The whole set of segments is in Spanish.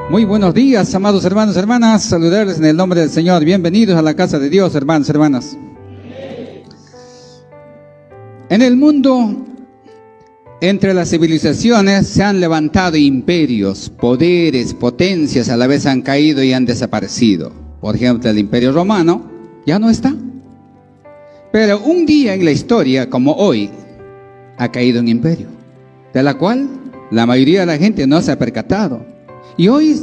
Muy buenos días, amados hermanos y hermanas. Saludarles en el nombre del Señor. Bienvenidos a la casa de Dios, hermanos y hermanas. En el mundo, entre las civilizaciones, se han levantado imperios, poderes, potencias, a la vez han caído y han desaparecido. Por ejemplo, el Imperio Romano ya no está. Pero un día en la historia, como hoy, ha caído un imperio, de la cual la mayoría de la gente no se ha percatado. Y hoy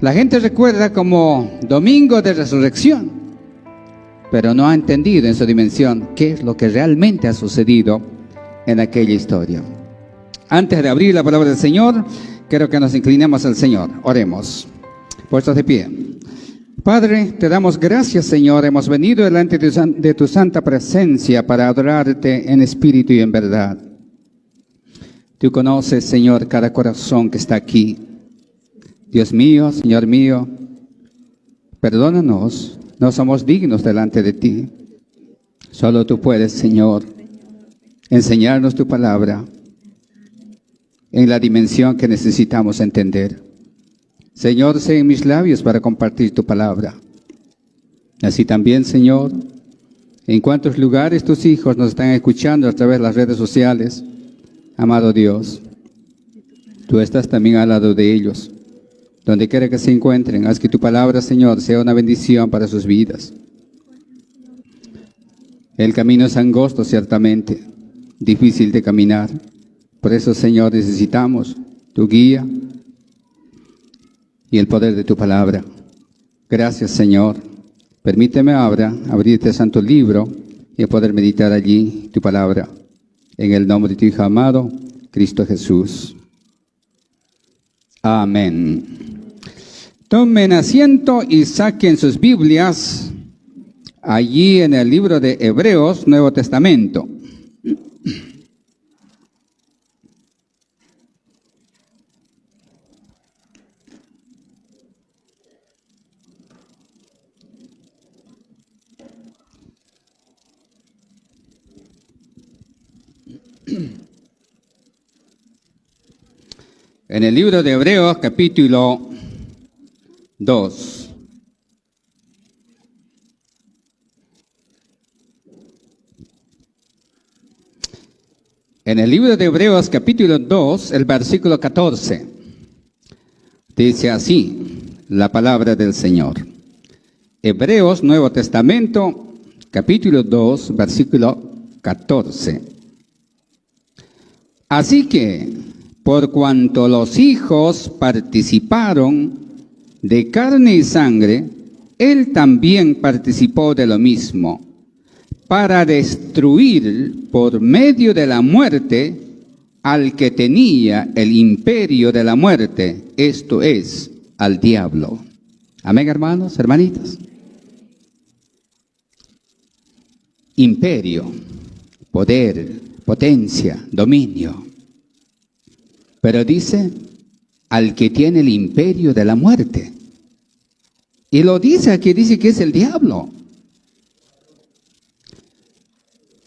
la gente recuerda como Domingo de Resurrección, pero no ha entendido en su dimensión qué es lo que realmente ha sucedido en aquella historia. Antes de abrir la palabra del Señor, quiero que nos inclinemos al Señor. Oremos. Puestos de pie. Padre, te damos gracias, Señor. Hemos venido delante de tu santa presencia para adorarte en espíritu y en verdad. Tú conoces, Señor, cada corazón que está aquí. Dios mío, Señor mío, perdónanos, no somos dignos delante de ti. Solo tú puedes, Señor, enseñarnos tu palabra en la dimensión que necesitamos entender. Señor, sé en mis labios para compartir tu palabra. Así también, Señor, en cuántos lugares tus hijos nos están escuchando a través de las redes sociales. Amado Dios, tú estás también al lado de ellos. Donde quiera que se encuentren, haz que tu palabra, Señor, sea una bendición para sus vidas. El camino es angosto, ciertamente, difícil de caminar. Por eso, Señor, necesitamos tu guía y el poder de tu palabra. Gracias, Señor. Permíteme ahora abrir este santo libro y poder meditar allí tu palabra. En el nombre de tu Hijo amado, Cristo Jesús. Amén. Tomen asiento y saquen sus Biblias allí en el libro de Hebreos, Nuevo Testamento. En el libro de Hebreos, capítulo 2. En el libro de Hebreos, capítulo 2, el versículo 14, dice así la palabra del Señor. Hebreos, Nuevo Testamento, capítulo 2, versículo 14. Así que, por cuanto los hijos participaron de carne y sangre, él también participó de lo mismo, para destruir por medio de la muerte al que tenía el imperio de la muerte, esto es, al diablo. Amén, hermanos, hermanitas. Imperio, poder, potencia, dominio. Pero dice, al que tiene el imperio de la muerte. Y lo dice aquí, dice que es el diablo.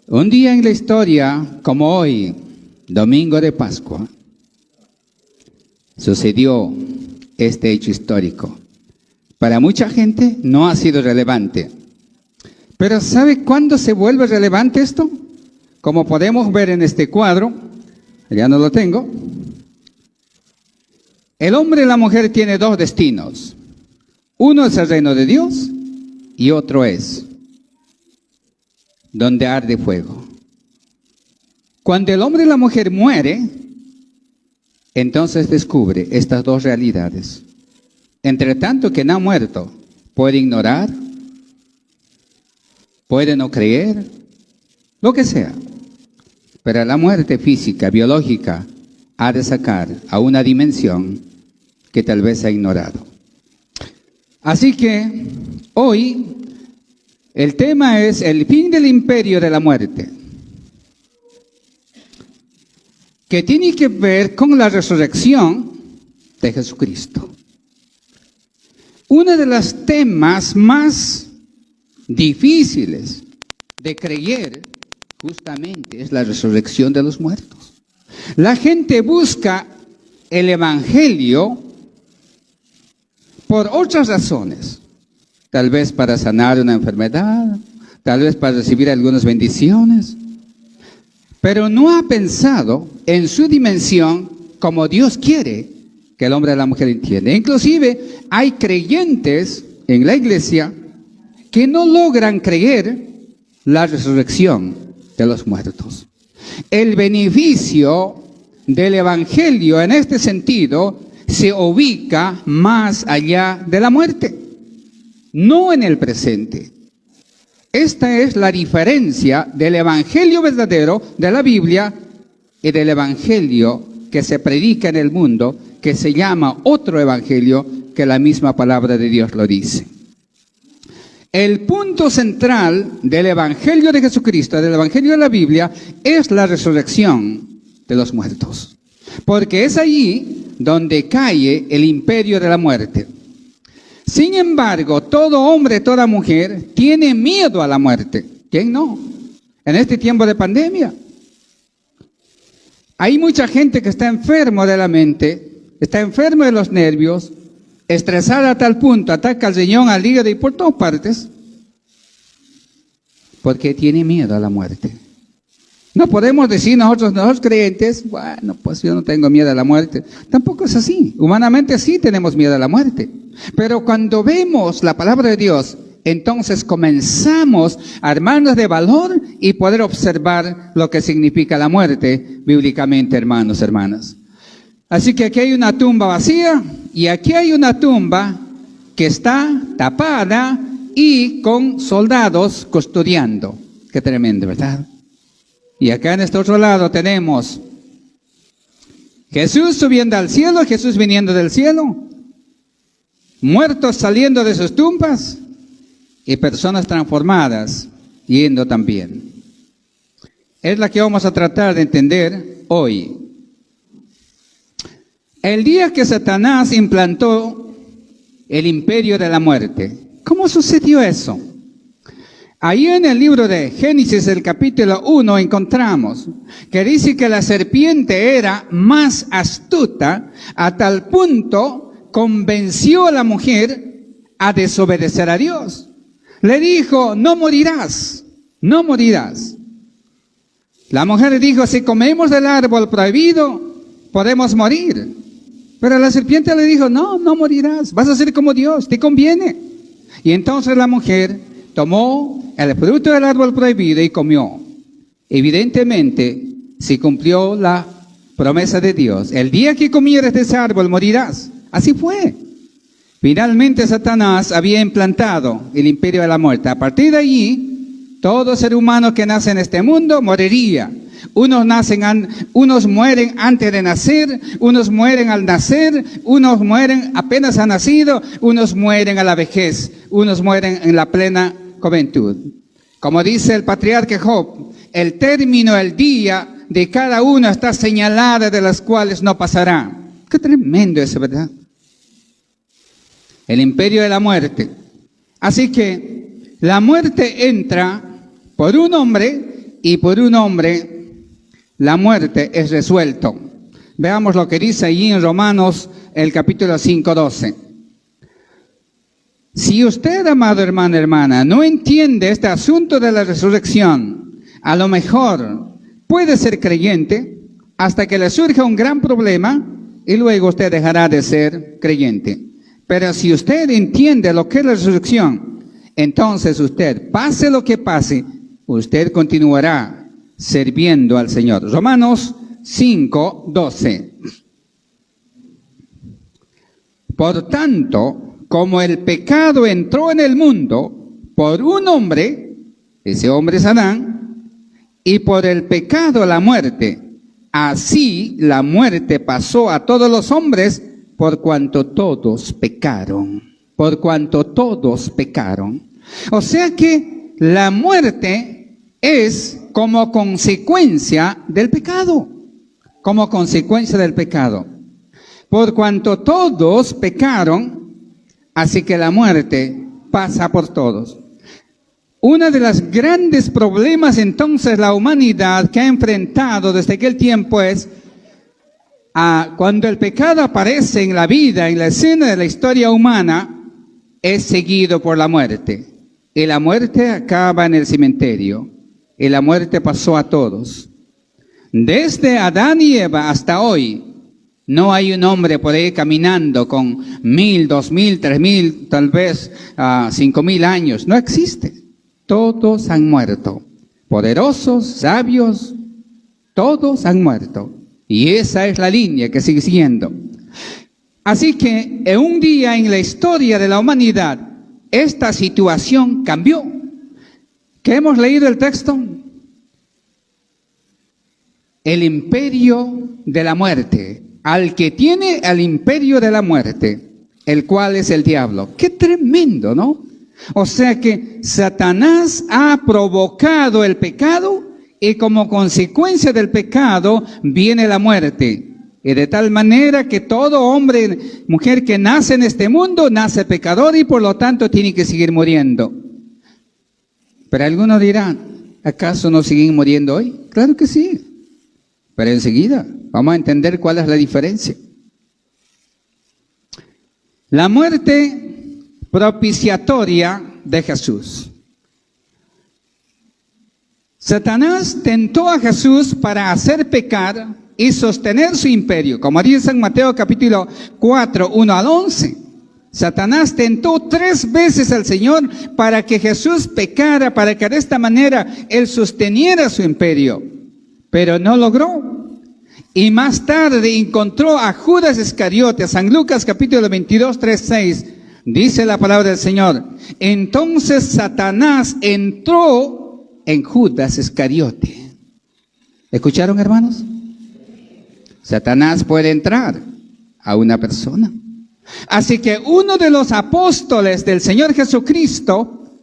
Un día en la historia, como hoy, domingo de Pascua, sucedió este hecho histórico. Para mucha gente no ha sido relevante. Pero ¿sabe cuándo se vuelve relevante esto? Como podemos ver en este cuadro, allá no lo tengo. El hombre y la mujer tienen dos destinos. Uno es el reino de Dios y otro es donde arde fuego. Cuando el hombre y la mujer muere, entonces descubre estas dos realidades. Entre tanto que no ha muerto, puede ignorar, puede no creer, lo que sea. Pero la muerte física, biológica, ha de sacar a una dimensión que tal vez ha ignorado. Así que hoy el tema es el fin del imperio de la muerte, que tiene que ver con la resurrección de Jesucristo. Uno de los temas más difíciles de creer justamente es la resurrección de los muertos. La gente busca el evangelio por otras razones. Tal vez para sanar una enfermedad, tal vez para recibir algunas bendiciones. Pero no ha pensado en su dimensión como Dios quiere que el hombre y la mujer entiendan. Inclusive hay creyentes en la iglesia que no logran creer la resurrección de los muertos. El beneficio del evangelio en este sentido se ubica más allá de la muerte, no en el presente. Esta es la diferencia del evangelio verdadero de la Biblia y del evangelio que se predica en el mundo, que se llama otro evangelio, que la misma palabra de Dios lo dice. El punto central del evangelio de Jesucristo, del evangelio de la Biblia, es la resurrección de los muertos. Porque es allí donde cae el imperio de la muerte. Sin embargo, todo hombre, toda mujer tiene miedo a la muerte. ¿Quién no? En este tiempo de pandemia. Hay mucha gente que está enfermo de la mente, está enfermo de los nervios, estresada a tal punto, ataca al riñón, al hígado y por todas partes, porque tiene miedo a la muerte. No podemos decir nosotros, los creyentes, bueno, pues yo no tengo miedo a la muerte. Tampoco es así. Humanamente sí tenemos miedo a la muerte. Pero cuando vemos la palabra de Dios, entonces comenzamos a armarnos de valor y poder observar lo que significa la muerte bíblicamente, hermanos, hermanas. Así que aquí hay una tumba vacía y aquí hay una tumba que está tapada y con soldados custodiando. Qué tremendo, ¿verdad? Y acá en este otro lado tenemos Jesús subiendo al cielo, Jesús viniendo del cielo, muertos saliendo de sus tumbas y personas transformadas yendo también. Es la que vamos a tratar de entender hoy. El día que Satanás implantó el imperio de la muerte, ¿cómo sucedió eso? Ahí en el libro de Génesis, el capítulo 1, encontramos que dice que la serpiente era más astuta, a tal punto convenció a la mujer a desobedecer a Dios. Le dijo, no morirás, no morirás. La mujer dijo, si comemos del árbol prohibido, podemos morir. Pero la serpiente le dijo, no, no morirás, vas a ser como Dios, te conviene. Y entonces la mujer tomó el fruto del árbol prohibido y comió. Evidentemente, se cumplió la promesa de Dios. El día que comieres de ese árbol morirás. Así fue. Finalmente Satanás había implantado el imperio de la muerte. A partir de allí, todo ser humano que nace en este mundo moriría. Unos mueren antes de nacer, unos mueren al nacer, unos mueren apenas han nacido, unos mueren a la vejez, unos mueren en la plena juventud. Como dice el patriarca Job, el término, el día de cada uno está señalada, de las cuales no pasará. Qué tremendo eso, ¿verdad? El imperio de la muerte. Así que la muerte entra por un hombre y por un hombre la muerte es resuelto. Veamos lo que dice allí en Romanos, el capítulo 5:12. Si usted, amado hermano, hermana, no entiende este asunto de la resurrección, a lo mejor puede ser creyente hasta que le surja un gran problema y luego usted dejará de ser creyente. Pero si usted entiende lo que es la resurrección, entonces usted, pase lo que pase, usted continuará sirviendo al Señor. Romanos 5:12. Por tanto, como el pecado entró en el mundo por un hombre, ese hombre es Adán, y por el pecado la muerte, así la muerte pasó a todos los hombres por cuanto todos pecaron. Por cuanto todos pecaron. O sea que la muerte es como consecuencia del pecado. Como consecuencia del pecado. Por cuanto todos pecaron, así que la muerte pasa por todos. Uno de los grandes problemas entonces la humanidad que ha enfrentado desde aquel tiempo es Cuando el pecado aparece en la vida, en la escena de la historia humana, es seguido por la muerte. Y la muerte acaba en el cementerio. Y la muerte pasó a todos. Desde Adán y Eva hasta hoy, no hay un hombre por ahí caminando con 1000, 2000, 3000, tal vez 5000 años. No existe. Todos han muerto. Poderosos, sabios, todos han muerto. Y esa es la línea que sigue siguiendo. Así que en un día en la historia de la humanidad, esta situación cambió. ¿Qué hemos leído el texto? El imperio de la muerte. Al que tiene el imperio de la muerte, el cual es el diablo. ¡Qué tremendo!, ¿no? O sea que Satanás ha provocado el pecado y como consecuencia del pecado viene la muerte. Y de tal manera que todo hombre, mujer que nace en este mundo, nace pecador y por lo tanto tiene que seguir muriendo. Pero algunos dirán, ¿acaso no siguen muriendo hoy? Claro que sí. Pero enseguida vamos a entender cuál es la diferencia. La muerte propiciatoria de Jesús. Satanás tentó a Jesús para hacer pecar y sostener su imperio. Como dice en Mateo capítulo 4, 1 al 11. Satanás tentó 3 veces al Señor para que Jesús pecara, para que de esta manera Él sosteniera su imperio. Pero no logró. Y más tarde encontró a Judas Iscariote. San Lucas capítulo 22, 3, 6. Dice la palabra del Señor. Entonces Satanás entró en Judas Iscariote. ¿Escucharon, hermanos? Satanás puede entrar a una persona. Así que uno de los apóstoles del Señor Jesucristo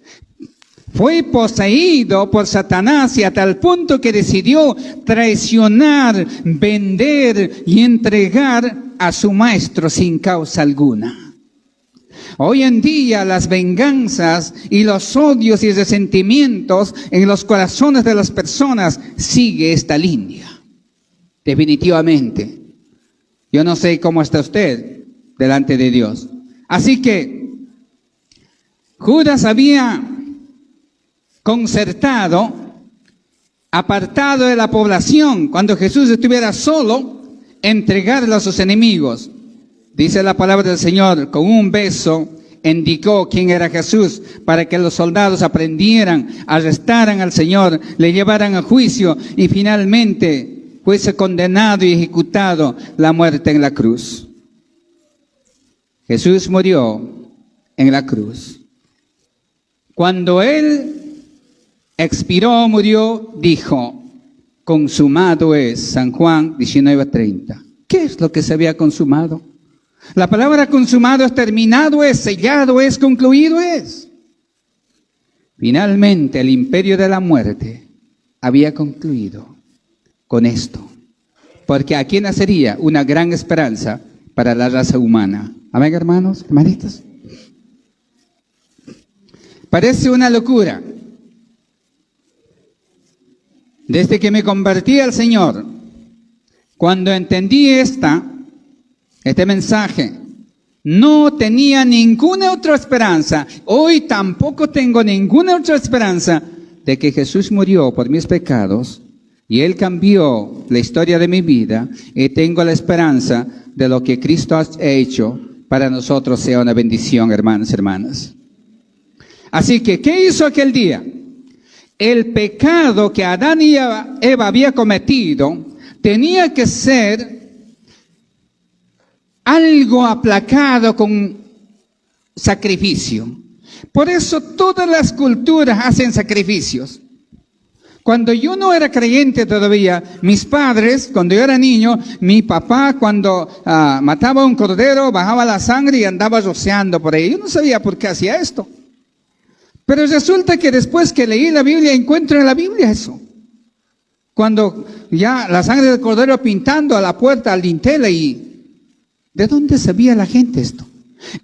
fue poseído por Satanás y a tal punto que decidió traicionar, vender y entregar a su maestro sin causa alguna. Hoy en día las venganzas y los odios y resentimientos en los corazones de las personas sigue esta línea. Definitivamente. Yo no sé cómo está usted delante de Dios. Así que Judas había concertado, apartado de la población, cuando Jesús estuviera solo, entregarlo a sus enemigos. Dice la palabra del Señor, con un beso indicó quién era Jesús, para que los soldados aprendieran, arrestaran al Señor, le llevaran a juicio y finalmente fuese condenado y ejecutado la muerte en la cruz. Jesús murió en la cruz. Cuando Él expiró, murió, dijo, consumado es. San Juan 19:30. ¿Qué es lo que se había consumado? La palabra consumado es terminado, es sellado, es concluido, es. Finalmente el imperio de la muerte había concluido con esto. Porque aquí nacería una gran esperanza para la raza humana. Amén, hermanos, hermanitas. Parece una locura. Desde que me convertí al Señor, cuando entendí este mensaje, no tenía ninguna otra esperanza. Hoy tampoco tengo ninguna otra esperanza de que Jesús murió por mis pecados y Él cambió la historia de mi vida y tengo la esperanza de lo que Cristo ha hecho para nosotros sea una bendición, hermanos y hermanas. Así que, ¿qué hizo aquel día? El pecado que Adán y Eva había cometido tenía que ser algo aplacado con sacrificio. Por eso todas las culturas hacen sacrificios. Cuando yo no era creyente todavía, mis padres, cuando yo era niño, mi papá cuando mataba un cordero, bajaba la sangre y andaba rociando por ahí. Yo no sabía por qué hacía esto. Pero resulta que después que leí la Biblia, encuentro en la Biblia eso. Cuando ya la sangre del cordero pintando a la puerta, al dintel, y ¿de dónde sabía la gente esto?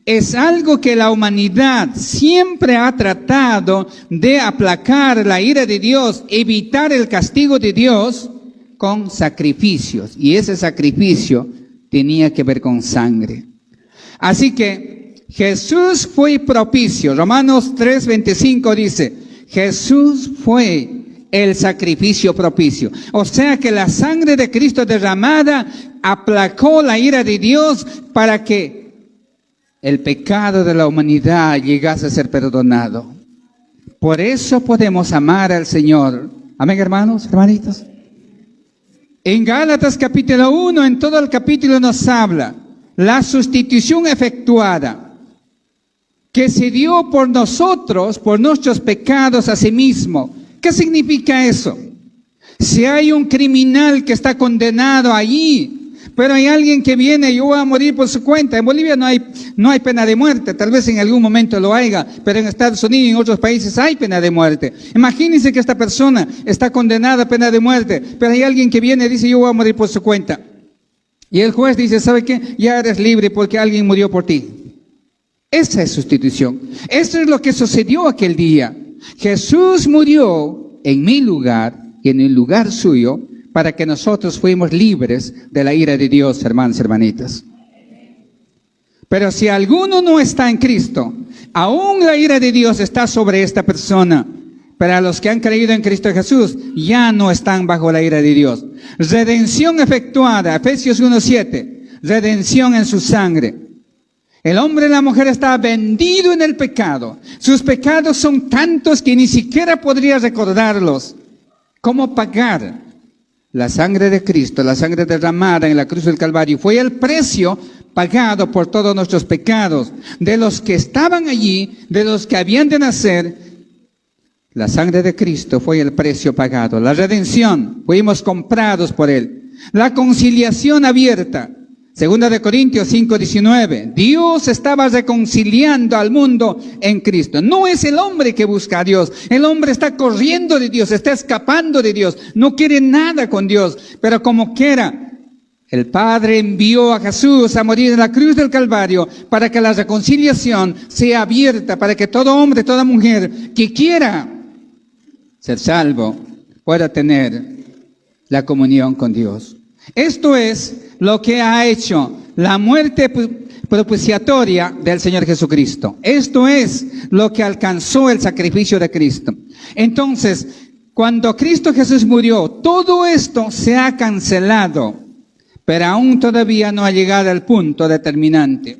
Es algo que la humanidad siempre ha tratado de aplacar la ira de Dios, evitar el castigo de Dios, con sacrificios, y ese sacrificio tenía que ver con sangre. Así que Jesús fue propicio. Romanos 3:25 dice, Jesús fue el sacrificio propicio. O sea que la sangre de Cristo derramada aplacó la ira de Dios para que el pecado de la humanidad llegase a ser perdonado. Por eso podemos amar al Señor. Amén, hermanos, hermanitos. En Gálatas capítulo 1, en todo el capítulo nos habla la sustitución efectuada que se dio por nosotros, por nuestros pecados a sí mismo. ¿Qué significa eso? Si hay un criminal que está condenado allí, pero hay alguien que viene y yo voy a morir por su cuenta. En Bolivia no hay pena de muerte, tal vez en algún momento lo haya, pero en Estados Unidos y en otros países hay pena de muerte. Imagínense que esta persona está condenada a pena de muerte, pero hay alguien que viene y dice yo voy a morir por su cuenta. Y el juez dice, ¿sabe qué? Ya eres libre porque alguien murió por ti. Esa es sustitución. Eso es lo que sucedió aquel día. Jesús murió en mi lugar y en el lugar suyo, para que nosotros fuimos libres de la ira de Dios, hermanos y hermanitas. Pero si alguno no está en Cristo, aún la ira de Dios está sobre esta persona. Pero los que han creído en Cristo Jesús ya no están bajo la ira de Dios. Redención efectuada, Efesios 1:7, redención en su sangre. El hombre y la mujer está vendido en el pecado. Sus pecados son tantos que ni siquiera podría recordarlos. ¿Cómo pagar? La sangre de Cristo, la sangre derramada en la cruz del Calvario, fue el precio pagado por todos nuestros pecados. De los que estaban allí, de los que habían de nacer, la sangre de Cristo fue el precio pagado. La redención, fuimos comprados por Él. La conciliación abierta. Segunda de Corintios 5:19. Dios estaba reconciliando al mundo en Cristo. No es el hombre que busca a Dios. El hombre está corriendo de Dios, está escapando de Dios. No quiere nada con Dios. Pero como quiera, el Padre envió a Jesús a morir en la cruz del Calvario para que la reconciliación sea abierta, para que todo hombre, toda mujer que quiera ser salvo pueda tener la comunión con Dios. Esto es lo que ha hecho la muerte propiciatoria del Señor Jesucristo. Esto es lo que alcanzó el sacrificio de Cristo. Entonces, cuando Cristo Jesús murió, todo esto se ha cancelado, pero aún todavía no ha llegado al punto determinante.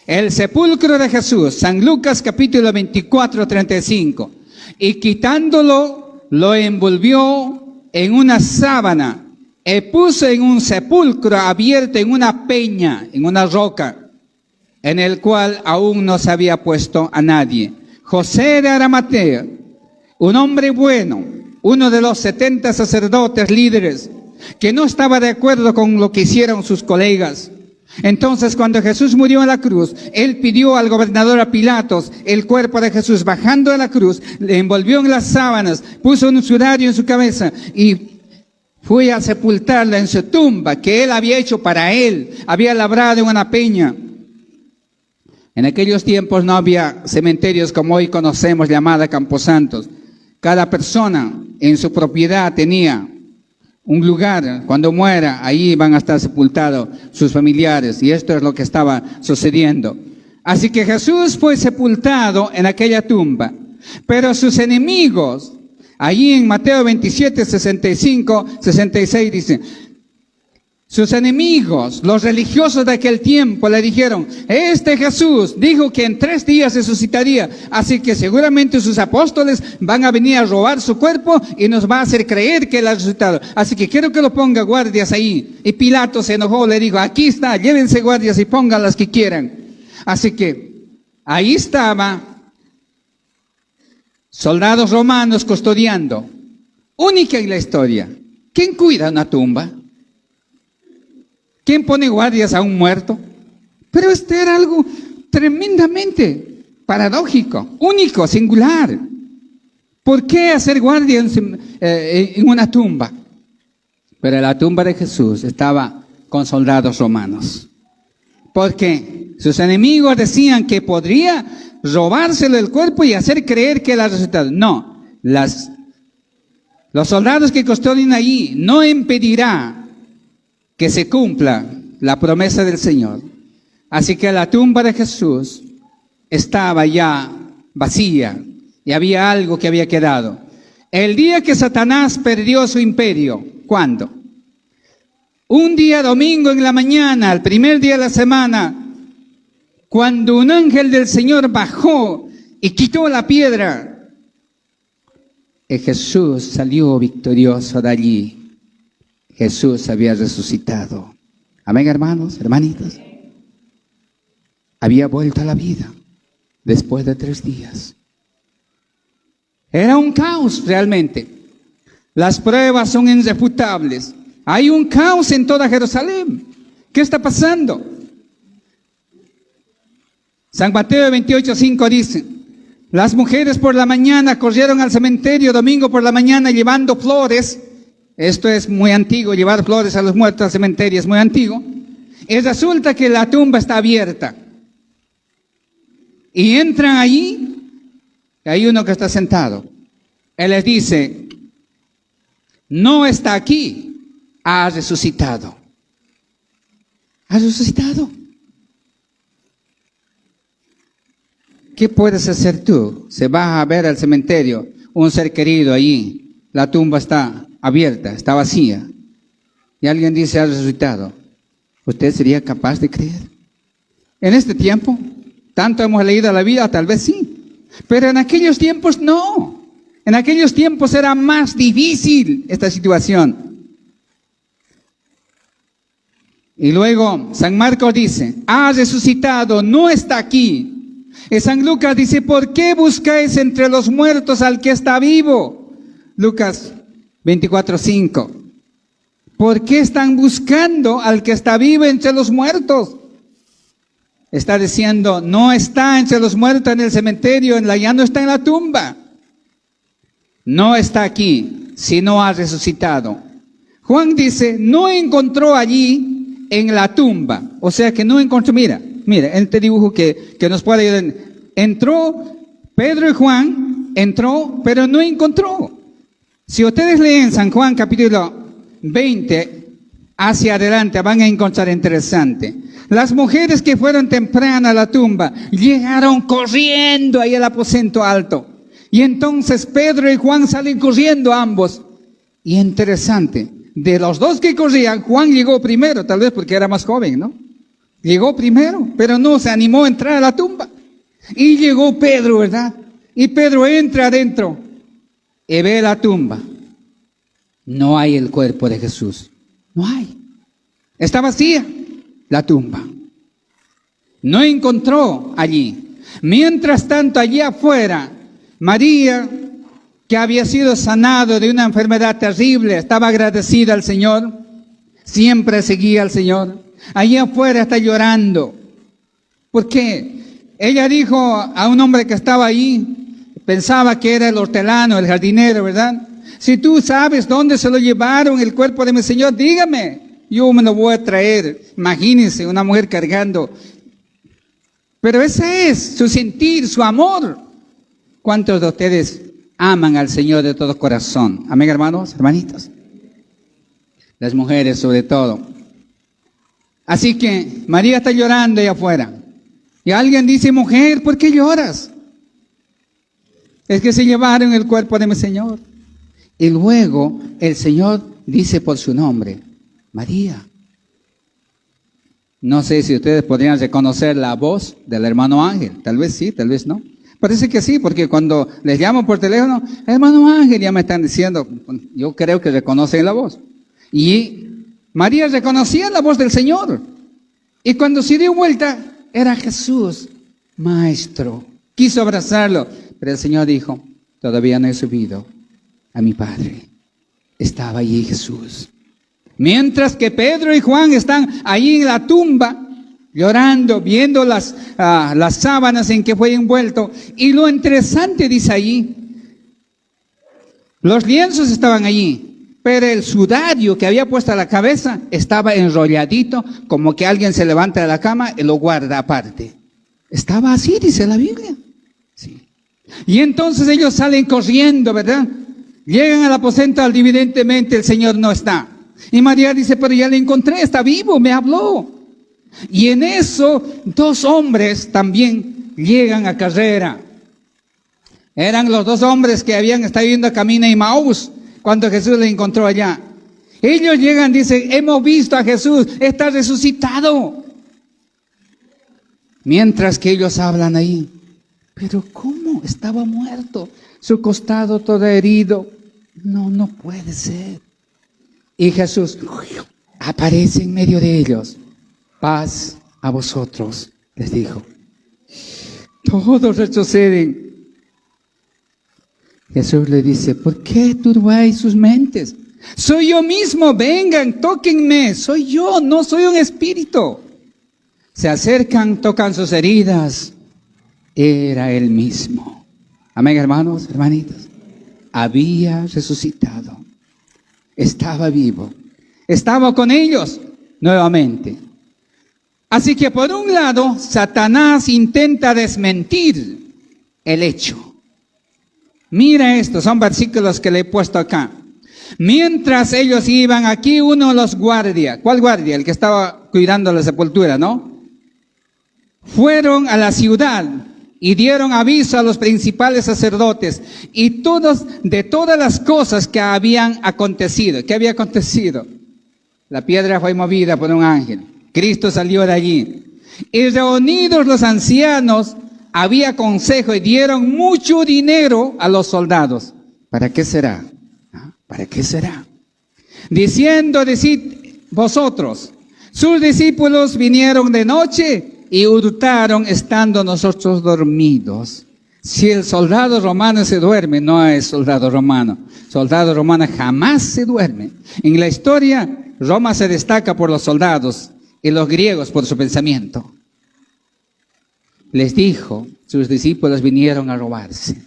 El sepulcro de Jesús, San Lucas capítulo 24:35, y quitándolo, lo envolvió en una sábana, y puso en un sepulcro abierto en una peña, en una roca, en el cual aún no se había puesto a nadie. José de Arimatea, un hombre bueno, uno de los 70 sacerdotes líderes, que no estaba de acuerdo con lo que hicieron sus colegas. Entonces, cuando Jesús murió en la cruz, él pidió al gobernador a Pilatos el cuerpo de Jesús. Bajando de la cruz, le envolvió en las sábanas, puso un sudario en su cabeza y fue a sepultarla en su tumba que él había hecho para él, había labrado en una peña. En aquellos tiempos no había cementerios como hoy conocemos, llamada camposantos. Cada persona en su propiedad tenía un lugar. Cuando muera, ahí van a estar sepultados sus familiares, y esto es lo que estaba sucediendo. Así que Jesús fue sepultado en aquella tumba, pero sus enemigos, allí en Mateo 27, 65, 66 dice, sus enemigos, los religiosos de aquel tiempo, le dijeron, este Jesús dijo que en 3 días resucitaría, así que seguramente sus apóstoles van a venir a robar su cuerpo y nos va a hacer creer que él ha resucitado. Así que quiero que lo ponga guardias ahí. Y Pilato se enojó, le dijo, aquí está, llévense guardias y pongan las que quieran. Así que ahí estaba soldados romanos custodiando. Única en la historia. ¿Quién cuida una tumba? ¿Quién pone guardias a un muerto? Pero esto era algo tremendamente paradójico, único, singular. ¿Por qué hacer guardia en una tumba? Pero la tumba de Jesús estaba con soldados romanos. Porque sus enemigos decían que podría robárselo el cuerpo y hacer creer que él ha resucitado. No, las Los soldados que custodian allí no impedirá que se cumpla la promesa del Señor. Así que la tumba de Jesús estaba ya vacía y había algo que había quedado. El día que Satanás perdió su imperio, ¿cuándo? Un día domingo en la mañana, el primer día de la semana, cuando un ángel del Señor bajó y quitó la piedra, Jesús salió victorioso de allí. Jesús había resucitado. Amén, hermanos, hermanitas. Había vuelto a la vida después de 3 días. Era un caos realmente. Las pruebas son irrefutables. Hay un caos en toda Jerusalén. ¿Qué está pasando? San Mateo 28:5 dice: las mujeres por la mañana corrieron al cementerio domingo por la mañana llevando flores. Esto es muy antiguo, llevar flores a los muertos al cementerio es muy antiguo. Y resulta que la tumba está abierta. Y entran allí, y hay uno que está sentado. Él les dice: no está aquí, ha resucitado. Ha resucitado. ¿Qué puedes hacer tú? Se va a ver al cementerio, un ser querido allí, la tumba está abierta, está vacía, y alguien dice: ha resucitado. ¿Usted sería capaz de creer? En este tiempo, tanto hemos leído la vida, tal vez sí, pero en aquellos tiempos no. En aquellos tiempos era más difícil esta situación. Y luego San Marcos dice: ha resucitado, no está aquí. Y San Lucas dice: ¿por qué buscáis entre los muertos al que está vivo? Lucas 24:5. ¿Por qué están buscando al que está vivo entre los muertos? Está diciendo: no está entre los muertos en el cementerio, ya no está en la tumba. No está aquí, sino ha resucitado. Juan dice: no encontró allí en la tumba. O sea que no encontró, mira, este dibujo que nos puede ayudar. Entró Pedro y Juan, entró, pero no encontró. Si ustedes leen San Juan capítulo 20, hacia adelante, van a encontrar interesante. Las mujeres que fueron temprano a la tumba, llegaron corriendo ahí al aposento alto. Y entonces Pedro y Juan salen corriendo ambos. Y interesante, de los dos que corrían, Juan llegó primero, tal vez porque era más joven, ¿no? Llegó primero, pero no se animó a entrar a la tumba. Y llegó Pedro, ¿verdad? Y Pedro entra adentro y ve la tumba. No hay el cuerpo de Jesús. No hay. Está vacía la tumba. No encontró allí. Mientras tanto, allí afuera, María, que había sido sanado de una enfermedad terrible, estaba agradecida al Señor. Siempre seguía al Señor. Allí afuera está llorando. ¿Por qué? Ella dijo a un hombre que estaba ahí, pensaba que era el hortelano, el jardinero, ¿verdad? Si tú sabes dónde se lo llevaron el cuerpo de mi Señor, dígame, yo me lo voy a traer. Imagínense una mujer cargando. Pero ese es su sentir, su amor. ¿Cuántos de ustedes aman al Señor de todo corazón? Amén, hermanos, hermanitos. Las mujeres sobre todo. Así que María está llorando ahí afuera. Y alguien dice: mujer, ¿por qué lloras? Es que se llevaron el cuerpo de mi Señor. Y luego el Señor dice por su nombre: María. No sé si ustedes podrían reconocer la voz del hermano Ángel. Tal vez sí, tal vez no. Parece que sí, porque cuando les llamo por teléfono, hermano Ángel, ya me están diciendo, yo creo que reconocen la voz. Y María reconocía la voz del Señor. Y cuando se dio vuelta, era Jesús, maestro. Quiso abrazarlo, pero el Señor dijo: todavía no he subido a mi Padre. Estaba allí Jesús. Mientras que Pedro y Juan están ahí en la tumba, llorando, viendo las sábanas en que fue envuelto. Y lo interesante dice allí, los lienzos estaban allí, pero el sudario que había puesto a la cabeza estaba enrolladito, como que alguien se levanta de la cama y lo guarda aparte. Estaba así, dice la Biblia. Sí. Y entonces ellos salen corriendo, ¿verdad? Llegan al aposento alto, evidentemente el Señor no está. Y María dice, pero ya le encontré, está vivo, me habló. Y en eso, 2 hombres también llegan a carrera. Eran los 2 hombres que habían estado yendo camino a Emaús cuando Jesús le encontró allá. Ellos llegan, dicen, hemos visto a Jesús, está resucitado. Mientras que ellos hablan ahí, pero ¿cómo? Estaba muerto, su costado todo herido. No puede ser. Y Jesús aparece en medio de ellos. Paz a vosotros, les dijo. Todos retroceden. Jesús le dice, ¿por qué turbáis sus mentes? Soy yo mismo, vengan, tóquenme, soy yo, no soy un espíritu. Se acercan, tocan sus heridas. Era él mismo. Amén, hermanos, hermanitas. Había resucitado. Estaba vivo. Estaba con ellos nuevamente. Así que por un lado, Satanás intenta desmentir el hecho. Mira esto, son versículos que le he puesto acá. Mientras ellos iban, aquí uno los guardia. ¿Cuál guardia? El que estaba cuidando la sepultura, ¿no? Fueron a la ciudad y dieron aviso a los principales sacerdotes y todos de todas las cosas que habían acontecido. ¿Qué había acontecido? La piedra fue movida por un ángel. Cristo salió de allí. Y reunidos los ancianos, había consejo y dieron mucho dinero a los soldados. ¿Para qué será? ¿Para qué será? Diciendo, decid vosotros, sus discípulos vinieron de noche y hurtaron estando nosotros dormidos. Si el soldado romano se duerme, no es soldado romano. Soldado romano jamás se duerme. En la historia, Roma se destaca por los soldados y los griegos por su pensamiento. Les dijo, sus discípulos vinieron a robarse.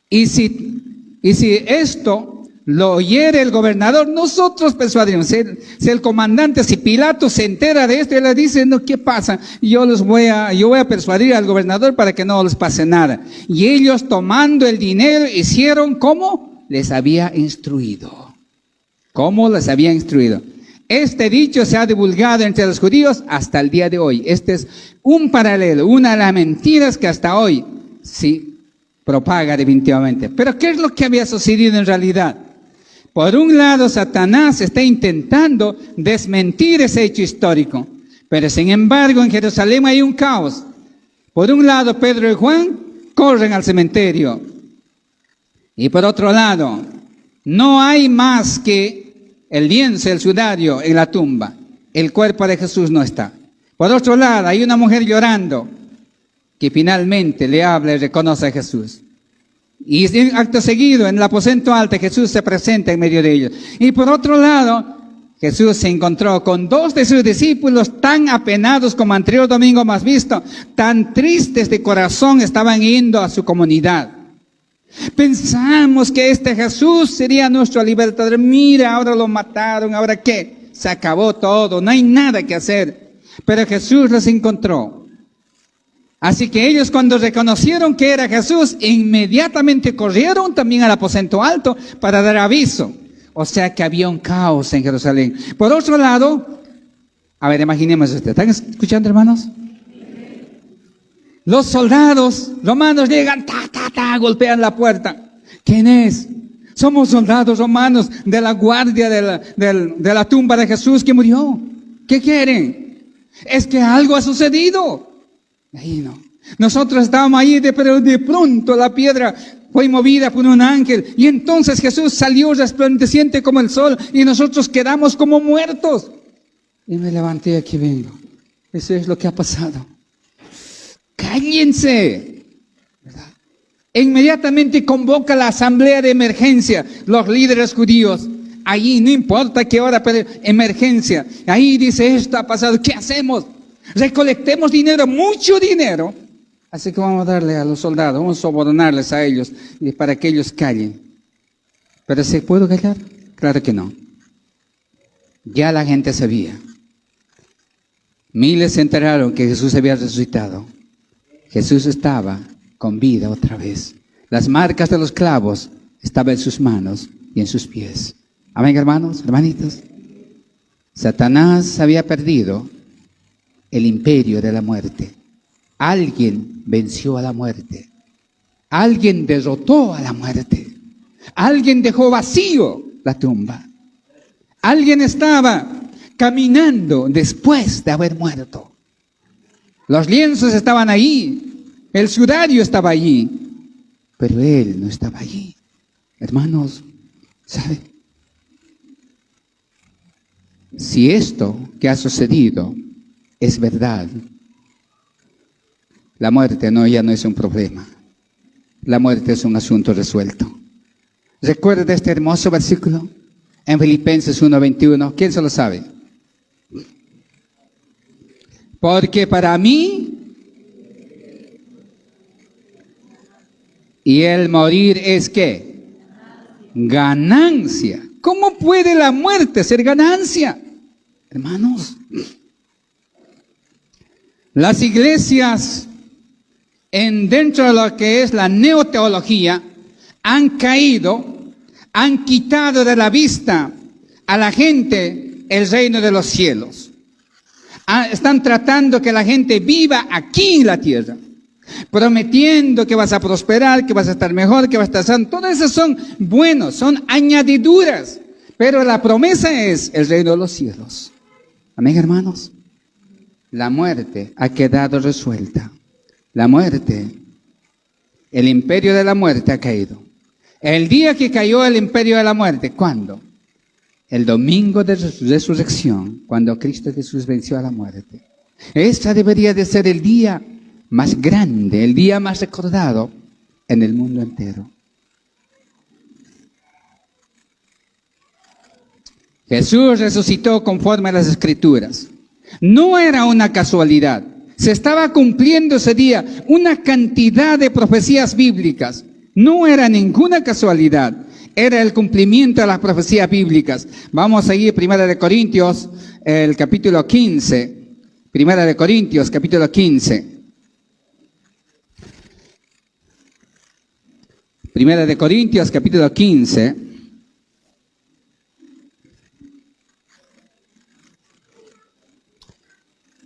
Y si esto lo oyere el gobernador, nosotros persuadiremos. Si el comandante, si Pilato se entera de esto, él le dice, no, ¿qué pasa? Yo voy a persuadir al gobernador para que no les pase nada. Y ellos tomando el dinero hicieron como les había instruido. ¿Cómo les había instruido? Este dicho se ha divulgado entre los judíos hasta el día de hoy. Este es un paralelo, una de las mentiras que hasta hoy sí propaga definitivamente. Pero ¿qué es lo que había sucedido en realidad? Por un lado, Satanás está intentando desmentir ese hecho histórico. Pero sin embargo, en Jerusalén hay un caos. Por un lado, Pedro y Juan corren al cementerio. Y por otro lado, no hay más que el lienzo, el sudario en la tumba. El cuerpo de Jesús no está. Por otro lado, hay una mujer llorando que finalmente le habla y reconoce a Jesús. Y acto seguido, en el aposento alto, Jesús se presenta en medio de ellos. Y por otro lado, Jesús se encontró con 2 de sus discípulos tan apenados como anterior domingo hemos visto, tan tristes de corazón estaban yendo a su comunidad. Pensamos que este Jesús sería nuestro libertador. Mira, ahora lo mataron, ¿ahora qué? Se acabó todo, no hay nada que hacer. Pero Jesús los encontró. Así que ellos cuando reconocieron que era Jesús, inmediatamente corrieron también al aposento alto para dar aviso. O sea que había un caos en Jerusalén. Por otro lado, a ver, imaginemos esto. ¿Están escuchando, hermanos? Los soldados romanos llegan, golpean la puerta. ¿Quién es? Somos soldados romanos de la guardia de la tumba de Jesús que murió. ¿Qué quieren? Es que algo ha sucedido. Ahí no. Nosotros estábamos ahí, pero de pronto la piedra fue movida por un ángel. Y entonces Jesús salió resplandeciente como el sol y nosotros quedamos como muertos. Y me levanté, aquí vengo. Eso es lo que ha pasado. Cállense. ¿Verdad? E inmediatamente convoca la asamblea de emergencia, los líderes judíos. Ahí no importa qué hora, pero emergencia. Ahí dice, esto ha pasado, ¿qué hacemos? Recolectemos dinero, mucho dinero. Así que vamos a darle a los soldados, vamos a sobornarles a ellos para que ellos callen. ¿Pero se puede callar? Claro que no. Ya la gente sabía. Miles se enteraron que Jesús había resucitado. Jesús estaba con vida otra vez. Las marcas de los clavos estaban en sus manos y en sus pies. Amén, hermanos, hermanitos. Satanás había perdido el imperio de la muerte. Alguien venció a la muerte. Alguien derrotó a la muerte. Alguien dejó vacío la tumba. Alguien estaba caminando después de haber muerto. Los lienzos estaban allí. El sudario estaba allí. Pero él no estaba allí. Hermanos, ¿sabe? Si esto que ha sucedido es verdad, la muerte ya no es un problema. La muerte es un asunto resuelto. ¿Recuerda este hermoso versículo? En Filipenses 1:21. ¿Quién se lo sabe? Porque para mí y el morir es ¿qué? Ganancia. ¿Cómo puede la muerte ser ganancia? Hermanos, las iglesias dentro de lo que es la neoteología han caído, han quitado de la vista a la gente el reino de los cielos. Están tratando que la gente viva aquí en la tierra, prometiendo que vas a prosperar, que vas a estar mejor, que vas a estar sano. Todas esas son buenos, son añadiduras, pero la promesa es el reino de los cielos. Amén, hermanos. La muerte ha quedado resuelta. La muerte, el imperio de la muerte ha caído. El día que cayó el imperio de la muerte, ¿cuándo? El domingo de resurrección, cuando Cristo Jesús venció a la muerte. Este debería de ser el día más grande, el día más recordado en el mundo entero. Jesús resucitó conforme a las Escrituras. No era una casualidad. Se estaba cumpliendo ese día una cantidad de profecías bíblicas. No era ninguna casualidad. Era el cumplimiento de las profecías bíblicas. Vamos a ir Primera de Corintios, el capítulo 15. Primera de Corintios, capítulo 15. Primera de Corintios, capítulo 15.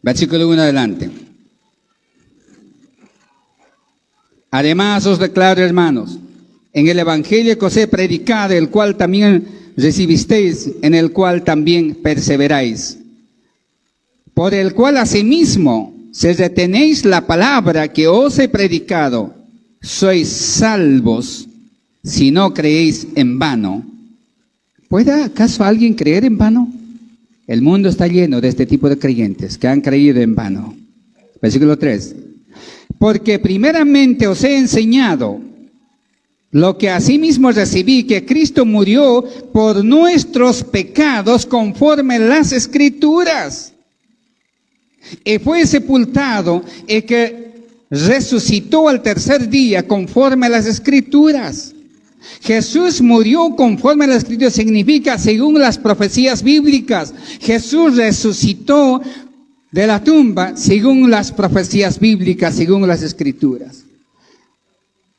Versículo 1 adelante. Además os declaro, hermanos, en el evangelio que os he predicado, el cual también recibisteis, en el cual también perseveráis, por el cual asimismo, si retenéis la palabra que os he predicado, sois salvos, si no creéis en vano. ¿Puede acaso alguien creer en vano? El mundo está lleno de este tipo de creyentes que han creído en vano. Versículo 3. Porque primeramente os he enseñado lo que asimismo recibí, que Cristo murió por nuestros pecados conforme las Escrituras, y fue sepultado, y que resucitó al tercer día conforme a las Escrituras. Jesús murió conforme a las Escrituras, significa según las profecías bíblicas. Jesús resucitó de la tumba según las profecías bíblicas, según las Escrituras.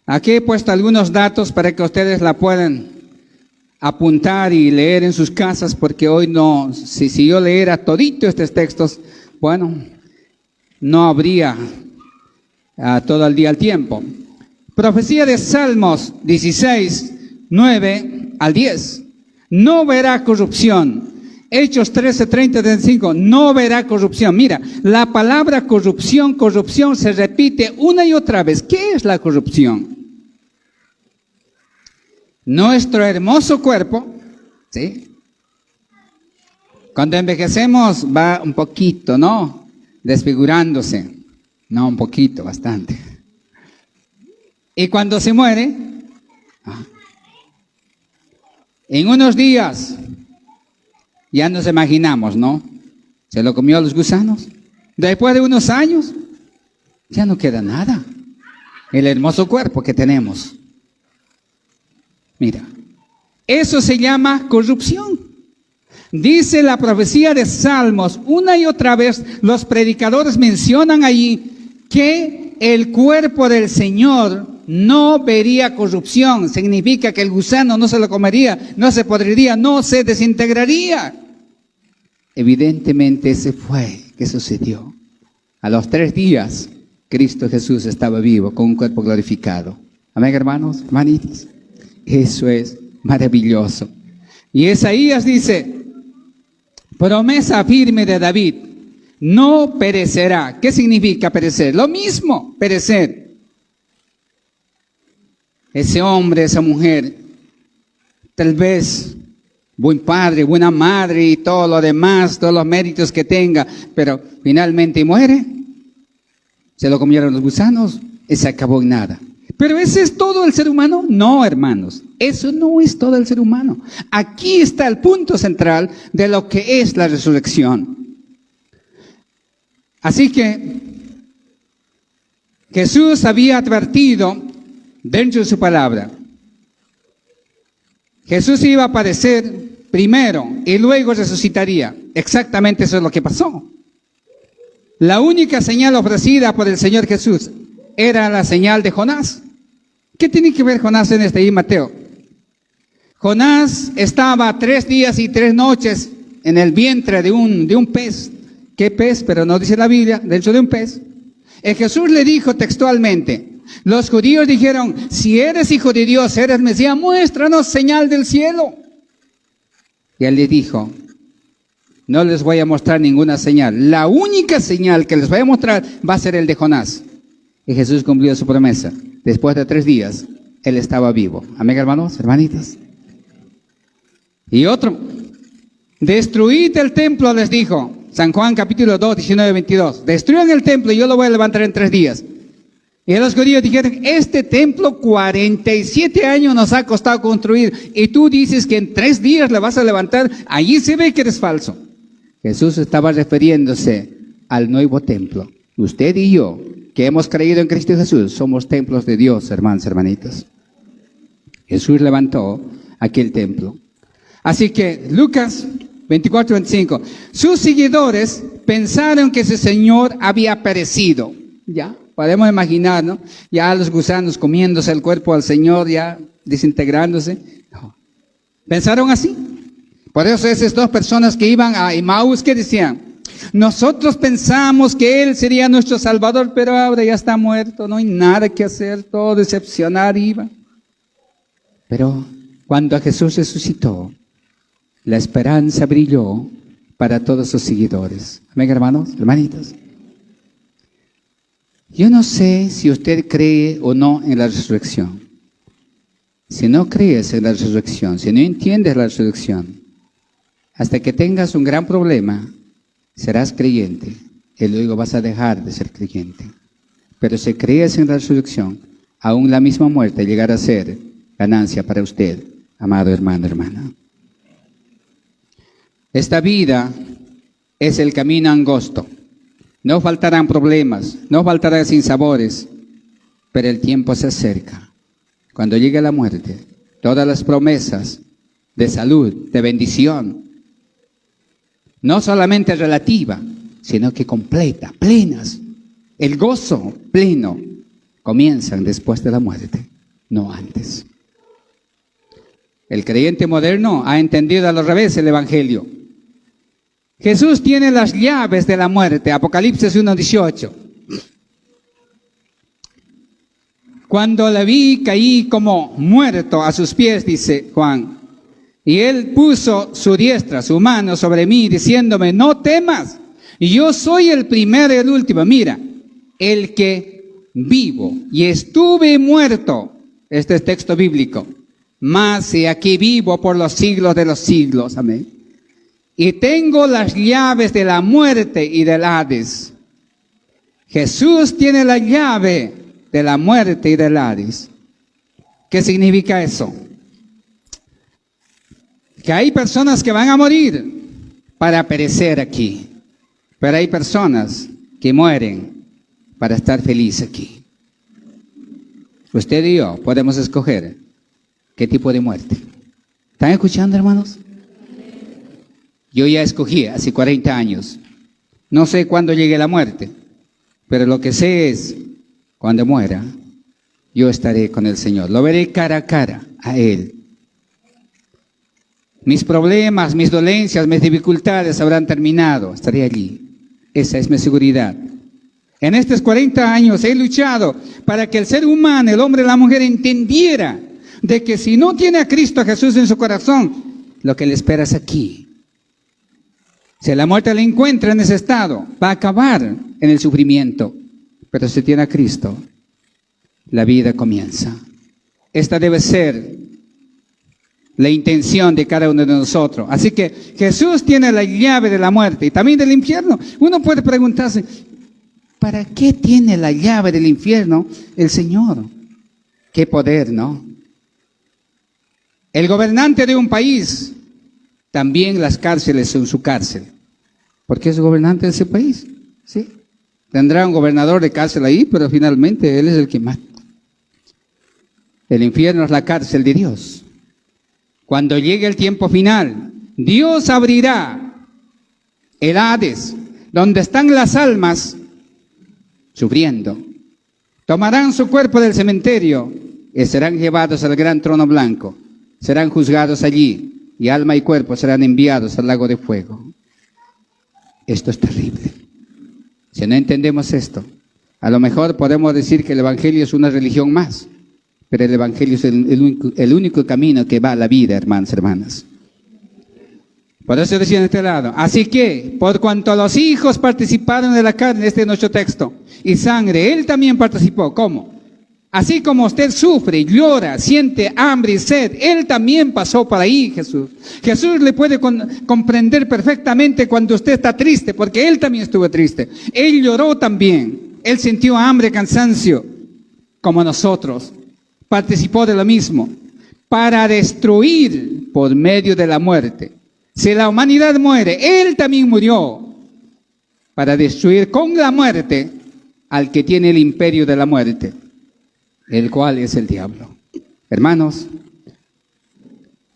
Aquí he puesto algunos datos para que ustedes la puedan apuntar y leer en sus casas, porque hoy no, si yo leyera todito estos textos, bueno, no habría todo el día el tiempo. Profecía de Salmos 16, 9 al 10. No verá corrupción. Hechos 13, 30, 35. No verá corrupción. Mira, la palabra corrupción, corrupción se repite una y otra vez. ¿Qué es la corrupción? Nuestro hermoso cuerpo, ¿sí? Cuando envejecemos va un poquito, ¿no? Desfigurándose. No, un poquito, bastante. Y cuando se muere, en unos días, ya nos imaginamos, ¿no? Se lo comió a los gusanos. Después de unos años, ya no queda nada. El hermoso cuerpo que tenemos. Mira, eso se llama corrupción. Dice la profecía de Salmos, una y otra vez los predicadores mencionan allí que el cuerpo del Señor no vería corrupción. Significa que el gusano no se lo comería, no se podriría, no se desintegraría. Evidentemente ese fue que sucedió. A los 3 días, Cristo Jesús estaba vivo con un cuerpo glorificado. Amén, hermanos, hermanitas. Eso es maravilloso. Y Isaías dice, promesa firme de David, no perecerá. ¿Qué significa perecer? Lo mismo, perecer. Ese hombre, esa mujer, tal vez buen padre, buena madre y todo lo demás, todos los méritos que tenga, pero finalmente muere. Se lo comieron los gusanos y se acabó en nada. ¿Pero ese es todo el ser humano? No, hermanos, eso no es todo el ser humano. Aquí está el punto central de lo que es la resurrección. Así que Jesús había advertido dentro de su palabra. Jesús iba a aparecer primero y luego resucitaría. Exactamente eso es lo que pasó. La única señal ofrecida por el Señor Jesús era la señal de Jonás. ¿Qué tiene que ver Jonás en este Mateo? Jonás estaba 3 días y 3 noches en el vientre de un pez. ¿Qué pez? Pero no dice la Biblia, dentro de un pez. Y Jesús le dijo textualmente, los judíos dijeron, si eres hijo de Dios, eres Mesías, muéstranos señal del cielo. Y él le dijo, no les voy a mostrar ninguna señal. La única señal que les voy a mostrar va a ser el de Jonás. Y Jesús cumplió su promesa. Después de 3 días, él estaba vivo. Amén, hermanos, hermanitas. Y otro, destruid el templo, les dijo. San Juan capítulo 2, 19, 22. Destruyan el templo y yo lo voy a levantar en 3 días. Y los judíos dijeron, este templo 47 años nos ha costado construir. Y tú dices que en 3 días le vas a levantar. Allí se ve que eres falso. Jesús estaba refiriéndose al nuevo templo. Usted y yo, que hemos creído en Cristo Jesús, somos templos de Dios, hermanos, hermanitas. Jesús levantó aquel templo. Así que Lucas 24, 25. Sus seguidores pensaron que ese Señor había perecido. Ya, podemos imaginar, ¿no? Ya los gusanos comiéndose el cuerpo al Señor, ya desintegrándose. No. Pensaron así. Por eso esas 2 personas que iban a Emaús, ¿qué decían? Nosotros pensamos que Él sería nuestro Salvador, pero ahora ya está muerto, no hay nada que hacer, todo decepcionar iba. Pero cuando Jesús resucitó, la esperanza brilló para todos sus seguidores. Amén, hermanos, hermanitas. Yo no sé si usted cree o no en la resurrección. Si no crees en la resurrección, si no entiendes la resurrección, hasta que tengas un gran problema, serás creyente y luego vas a dejar de ser creyente. Pero si crees en la resurrección, aún la misma muerte llegará a ser ganancia para usted, amado hermano, hermana. Esta vida es el camino angosto. No faltarán problemas, no faltarán sinsabores, pero el tiempo se acerca. Cuando llegue la muerte, todas las promesas de salud, de bendición, no solamente relativa, sino que completa, plenas, el gozo pleno, comienzan después de la muerte, no antes. El creyente moderno ha entendido al revés el Evangelio. Jesús tiene las llaves de la muerte, Apocalipsis 1:18. Cuando le vi, caí como muerto a sus pies, dice Juan. Y él puso su diestra, su mano sobre mí, diciéndome, no temas, yo soy el primero y el último. Mira, el que vivo y estuve muerto, este es texto bíblico, mas he aquí vivo por los siglos de los siglos. Amén. Y tengo las llaves de la muerte y del Hades. Jesús tiene la llave de la muerte y del Hades. ¿Qué significa eso? Que hay personas que van a morir para perecer aquí, pero hay personas que mueren para estar felices aquí. Usted y yo podemos escoger qué tipo de muerte. ¿Están escuchando, hermanos? Yo ya escogí hace 40 años. No sé cuándo llegue la muerte, pero lo que sé es, cuando muera, yo estaré con el Señor. Lo veré cara a cara a Él. Mis problemas, mis dolencias, mis dificultades habrán terminado. Estaré allí. Esa es mi seguridad. En estos 40 años he luchado para que el ser humano, el hombre y la mujer entendiera de que si no tiene a Cristo Jesús en su corazón, lo que le espera es aquí. Si la muerte le encuentra en ese estado, va a acabar en el sufrimiento. Pero si tiene a Cristo, la vida comienza. Esta debe ser la intención de cada uno de nosotros. Así que Jesús tiene la llave de la muerte y también del infierno. Uno puede preguntarse, ¿para qué tiene la llave del infierno el Señor? Qué poder, ¿no? El gobernante de un país, también las cárceles son su cárcel, porque es gobernante de ese país, ¿sí? Tendrá un gobernador de cárcel ahí, pero finalmente él es el que mata. El infierno es la cárcel de Dios. Cuando llegue el tiempo final, Dios abrirá el Hades, donde están las almas sufriendo. Tomarán su cuerpo del cementerio y serán llevados al gran trono blanco. Serán juzgados allí y alma y cuerpo serán enviados al lago de fuego. Esto es terrible. Si no entendemos esto, a lo mejor podemos decir que el Evangelio es una religión más, pero el Evangelio es el único camino que va a la vida, hermanos, hermanas. Por eso decía en este lado, así que, por cuanto los hijos participaron de la carne, este es nuestro texto, y sangre, él también participó. ¿Cómo? Así como usted sufre, llora, siente hambre y sed, él también pasó por ahí, Jesús. Jesús le puede comprender perfectamente cuando usted está triste, porque él también estuvo triste. Él lloró también, él sintió hambre, cansancio, como nosotros. Participó de lo mismo, para destruir por medio de la muerte. Si la humanidad muere, él también murió, para destruir con la muerte al que tiene el imperio de la muerte, el cual es el diablo. Hermanos,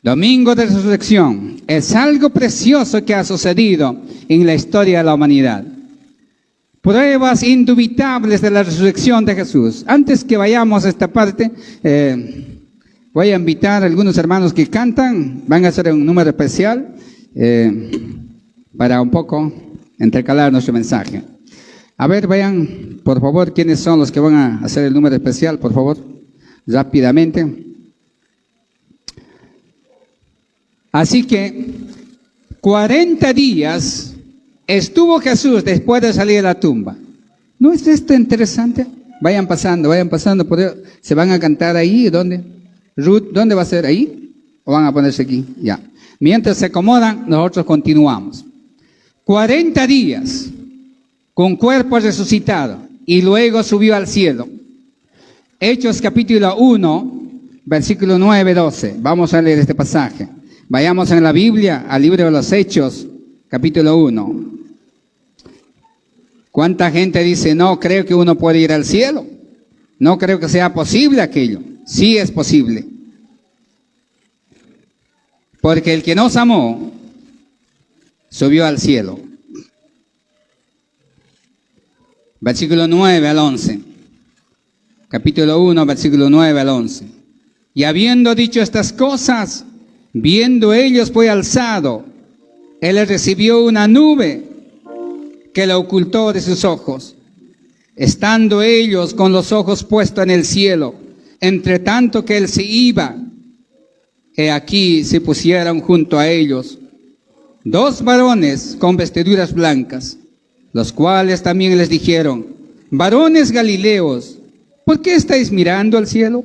Domingo de Resurrección es algo precioso que ha sucedido en la historia de la humanidad. Pruebas indubitables de la resurrección de Jesús. Antes que vayamos a esta parte, voy a invitar a algunos hermanos que cantan, van a hacer un número especial para un poco intercalar nuestro mensaje. A ver, vayan, por favor, quiénes son los que van a hacer el número especial, por favor, rápidamente. Así que 40 días estuvo Jesús después de salir de la tumba. ¿No es esto interesante? Vayan pasando, se van a cantar ahí, ¿dónde? Ruth, ¿dónde va a ser? ¿Ahí? ¿O van a ponerse aquí? Ya. Mientras se acomodan, nosotros continuamos. 40 días con cuerpo resucitado y luego subió al cielo. Hechos capítulo 1, versículo 9-12. Vamos a leer este pasaje. Vayamos en la Biblia al libro de los Hechos, capítulo 1. ¿Cuánta gente dice, no creo que uno puede ir al cielo? No creo que sea posible aquello. Sí es posible. Porque el que nos amó, subió al cielo. Versículo 9 al 11. Capítulo 1, versículo 9 al 11. Y habiendo dicho estas cosas, viendo ellos fue alzado. Él recibió una nube que lo ocultó de sus ojos. Estando ellos con los ojos puestos en el cielo, entre tanto que él se iba, he aquí se pusieron junto a ellos 2 varones con vestiduras blancas, los cuales también les dijeron, varones galileos, ¿por qué estáis mirando al cielo?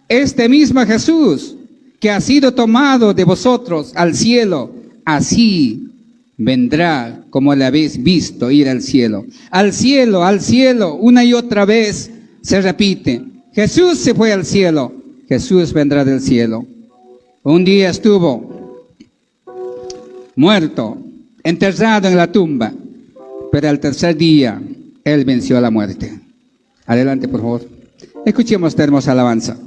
Este mismo Jesús, que ha sido tomado de vosotros al cielo, así vendrá como le habéis visto ir al cielo. Al cielo, una y otra vez se repite. Jesús se fue al cielo, Jesús vendrá del cielo. Un día estuvo muerto, enterrado en la tumba, pero al tercer día él venció a la muerte. Adelante, por favor. Escuchemos esta hermosa alabanza.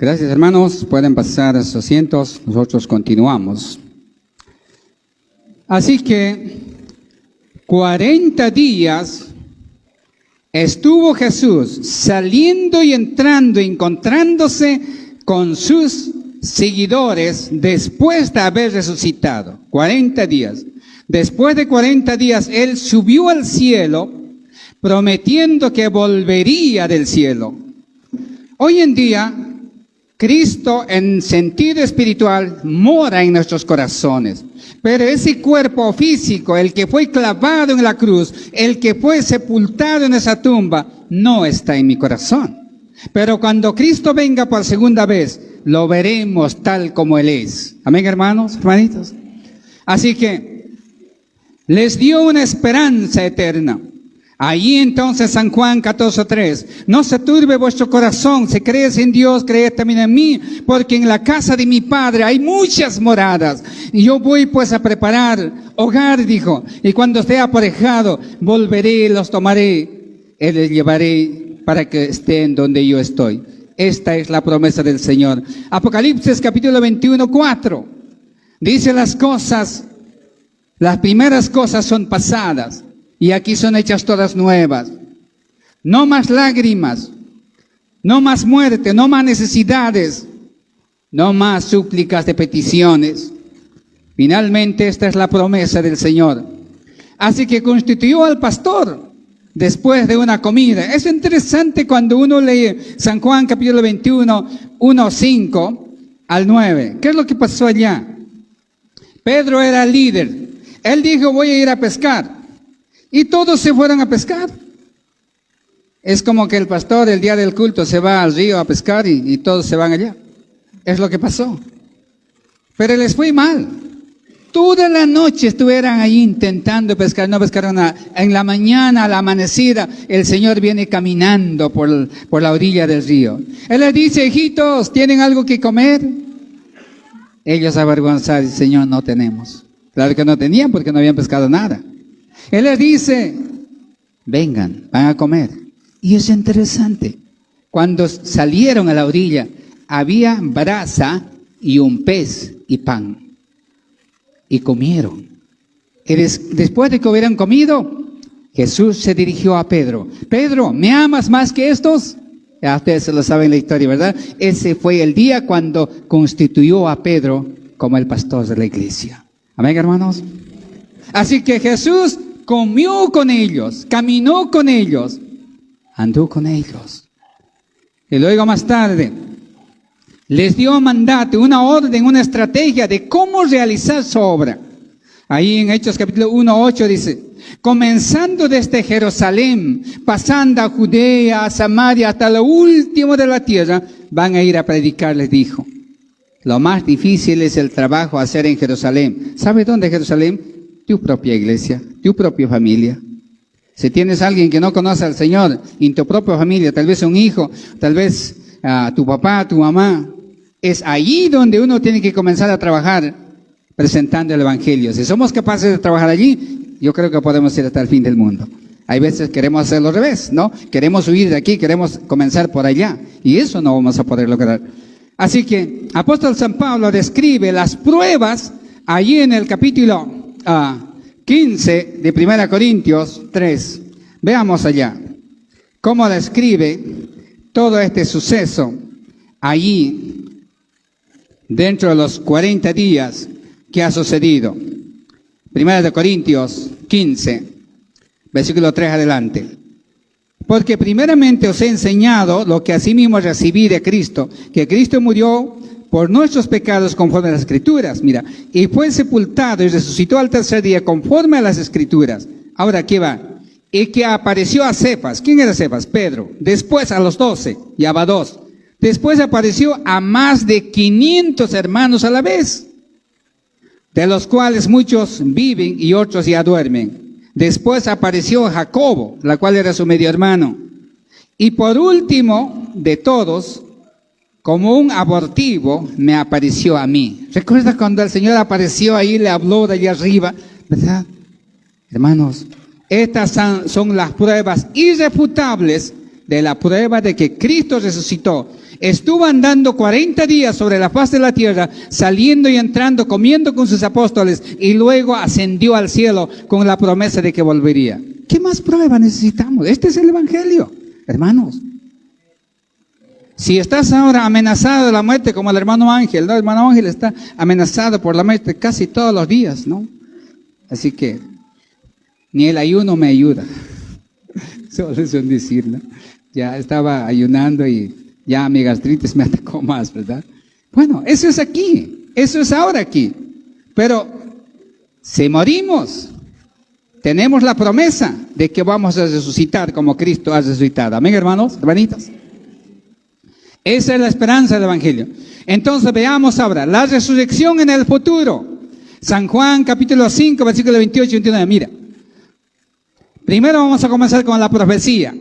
Gracias, hermanos. Pueden pasar a sus asientos. Nosotros continuamos. Así que 40 días estuvo Jesús saliendo y entrando, encontrándose con sus seguidores después de haber resucitado. 40 días. Después de 40 días, Él subió al cielo, prometiendo que volvería del cielo. Hoy en día, Cristo en sentido espiritual mora en nuestros corazones. Pero ese cuerpo físico, el que fue clavado en la cruz, el que fue sepultado en esa tumba, no está en mi corazón. Pero cuando Cristo venga por segunda vez, lo veremos tal como Él es. Amén, hermanos, hermanitos. Así que les dio una esperanza eterna. Ahí entonces San Juan 14:3, no se turbe vuestro corazón, si crees en Dios, creed también en mí, porque en la casa de mi Padre hay muchas moradas, y yo voy pues a preparar hogar, dijo, y cuando esté aparejado, volveré, los tomaré, y les llevaré para que estén donde yo estoy. Esta es la promesa del Señor. Apocalipsis capítulo 21:4, dice las primeras cosas son pasadas, y aquí son hechas todas nuevas. No más lágrimas, no más muerte, no más necesidades, no más súplicas de peticiones. Finalmente esta es la promesa del Señor. Así que constituyó al pastor después de una comida. Es interesante cuando uno lee San Juan capítulo 21, 1:5 al 9. ¿Qué es lo que pasó allá? Pedro era el líder. Él dijo, voy a ir a pescar. Y todos se fueron a pescar. Es como que el pastor el día del culto se va al río a pescar y todos se van allá. Es lo que pasó. Pero les fue mal. Toda la noche estuvieron ahí intentando pescar, no pescaron nada. En la mañana, a la amanecida, el Señor viene caminando por la orilla del río. Él les dice, hijitos, ¿tienen algo que comer? Ellos avergonzados, Señor, no tenemos. Claro que no tenían porque no habían pescado nada. Él les dice, vengan, van a comer. Y es interesante, cuando salieron a la orilla, había brasa y un pez y pan. Y comieron. Y después de que hubieran comido, Jesús se dirigió a Pedro. Pedro, ¿me amas más que estos? Ya ustedes se lo saben la historia, ¿verdad? Ese fue el día cuando constituyó a Pedro como el pastor de la iglesia. Amén, hermanos. Así que Jesús comió con ellos, caminó con ellos, andó con ellos. Y luego más tarde les dio un mandato, una orden, una estrategia de cómo realizar su obra. Ahí en Hechos capítulo 1:8 dice, comenzando desde Jerusalén, pasando a Judea, a Samaria, hasta lo último de la tierra, van a ir a predicar, les dijo. Lo más difícil es el trabajo a hacer en Jerusalén. ¿Sabe dónde es Jerusalén? Tu propia iglesia, tu propia familia. Si tienes a alguien que no conoce al Señor, en tu propia familia, tal vez un hijo, tal vez tu papá, tu mamá, es allí donde uno tiene que comenzar a trabajar presentando el Evangelio. Si somos capaces de trabajar allí, yo creo que podemos ir hasta el fin del mundo. Hay veces queremos hacerlo al revés, ¿no? Queremos huir de aquí, queremos comenzar por allá, y eso no vamos a poder lograr. Así que apóstol San Pablo describe las pruebas allí en el capítulo 15 de 1 Corintios 3. Veamos allá cómo describe todo este suceso allí dentro de los 40 días que ha sucedido. 1 Corintios 15, versículo 3 adelante. Porque primeramente os he enseñado lo que asimismo recibí de Cristo, que Cristo murió por nuestros pecados conforme a las Escrituras, mira, y fue sepultado y resucitó al tercer día conforme a las Escrituras. Ahora, aquí va. Y que apareció a Cefas. ¿Quién era Cefas? Pedro. Después a los 12, ya va 2. Después apareció a más de 500 hermanos a la vez, de los cuales muchos viven y otros ya duermen. Después apareció a Jacobo, la cual era su medio hermano. Y por último de todos, como un abortivo, me apareció a mí. ¿Recuerda cuando el Señor apareció ahí, le habló de allá arriba? ¿Verdad? Hermanos, estas son las pruebas irrefutables de la prueba de que Cristo resucitó. Estuvo andando 40 días sobre la faz de la tierra, saliendo y entrando, comiendo con sus apóstoles, y luego ascendió al cielo con la promesa de que volvería. ¿Qué más prueba necesitamos? Este es el Evangelio, hermanos. Si estás ahora amenazado de la muerte como el hermano Ángel, ¿no? El hermano Ángel está amenazado por la muerte casi todos los días, ¿no? Así que ni el ayuno me ayuda. Solo es un decir, ¿no? Ya estaba ayunando y ya mi gastritis me atacó más, ¿verdad? Bueno, eso es aquí, eso es ahora aquí. Pero si morimos, tenemos la promesa de que vamos a resucitar como Cristo ha resucitado. Amén, hermanos, hermanitas. Esa es la esperanza del Evangelio. Entonces veamos ahora la resurrección en el futuro. San Juan capítulo 5, versículo 28 y 29. Mira, primero vamos a comenzar con la profecía.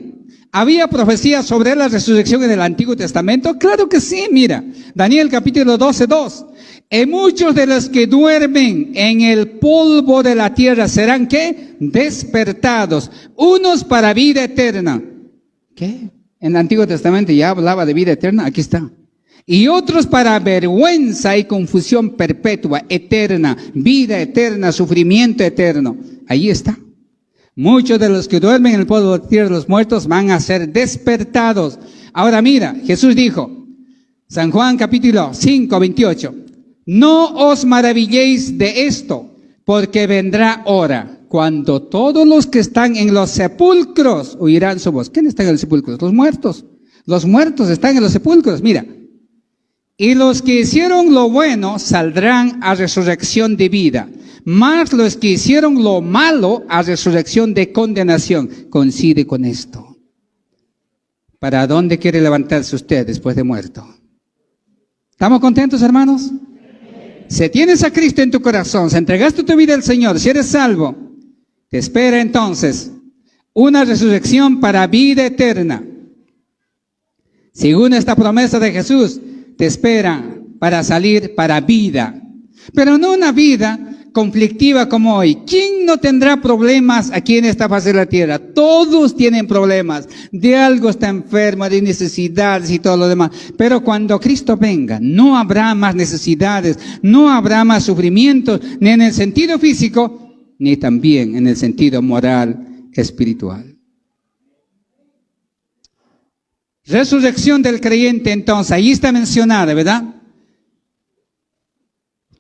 ¿Había profecía sobre la resurrección en el Antiguo Testamento? Claro que sí, mira. Daniel capítulo 12, 2. Y muchos de los que duermen en el polvo de la tierra serán, ¿qué? Despertados, unos para vida eterna. ¿Qué? En el Antiguo Testamento ya hablaba de vida eterna, aquí está. Y otros para vergüenza y confusión perpetua, eterna, vida eterna, sufrimiento eterno. Ahí está. Muchos de los que duermen en el polvo de la tierra, los muertos, van a ser despertados. Ahora mira, Jesús dijo, San Juan capítulo 5, 28, no os maravilléis de esto, porque vendrá hora cuando todos los que están en los sepulcros oirán su voz. ¿Quién está en los sepulcros? Los muertos. Los muertos están en los sepulcros, mira. Y los que hicieron lo bueno saldrán a resurrección de vida, mas los que hicieron lo malo a resurrección de condenación. Coincide con esto. ¿Para dónde quiere levantarse usted después de muerto? ¿Estamos contentos, hermanos? Si tienes a Cristo en tu corazón, si entregaste tu vida al Señor, si eres salvo, te espera entonces una resurrección para vida eterna. Según esta promesa de Jesús, te espera para salir para vida. Pero no una vida conflictiva como hoy. ¿Quién no tendrá problemas aquí en esta faz de la tierra? Todos tienen problemas. De algo está enfermo, de necesidades y todo lo demás. Pero cuando Cristo venga, no habrá más necesidades, no habrá más sufrimientos, ni en el sentido físico, ni también en el sentido moral, espiritual. Resurrección del creyente, entonces, ahí está mencionada, ¿verdad?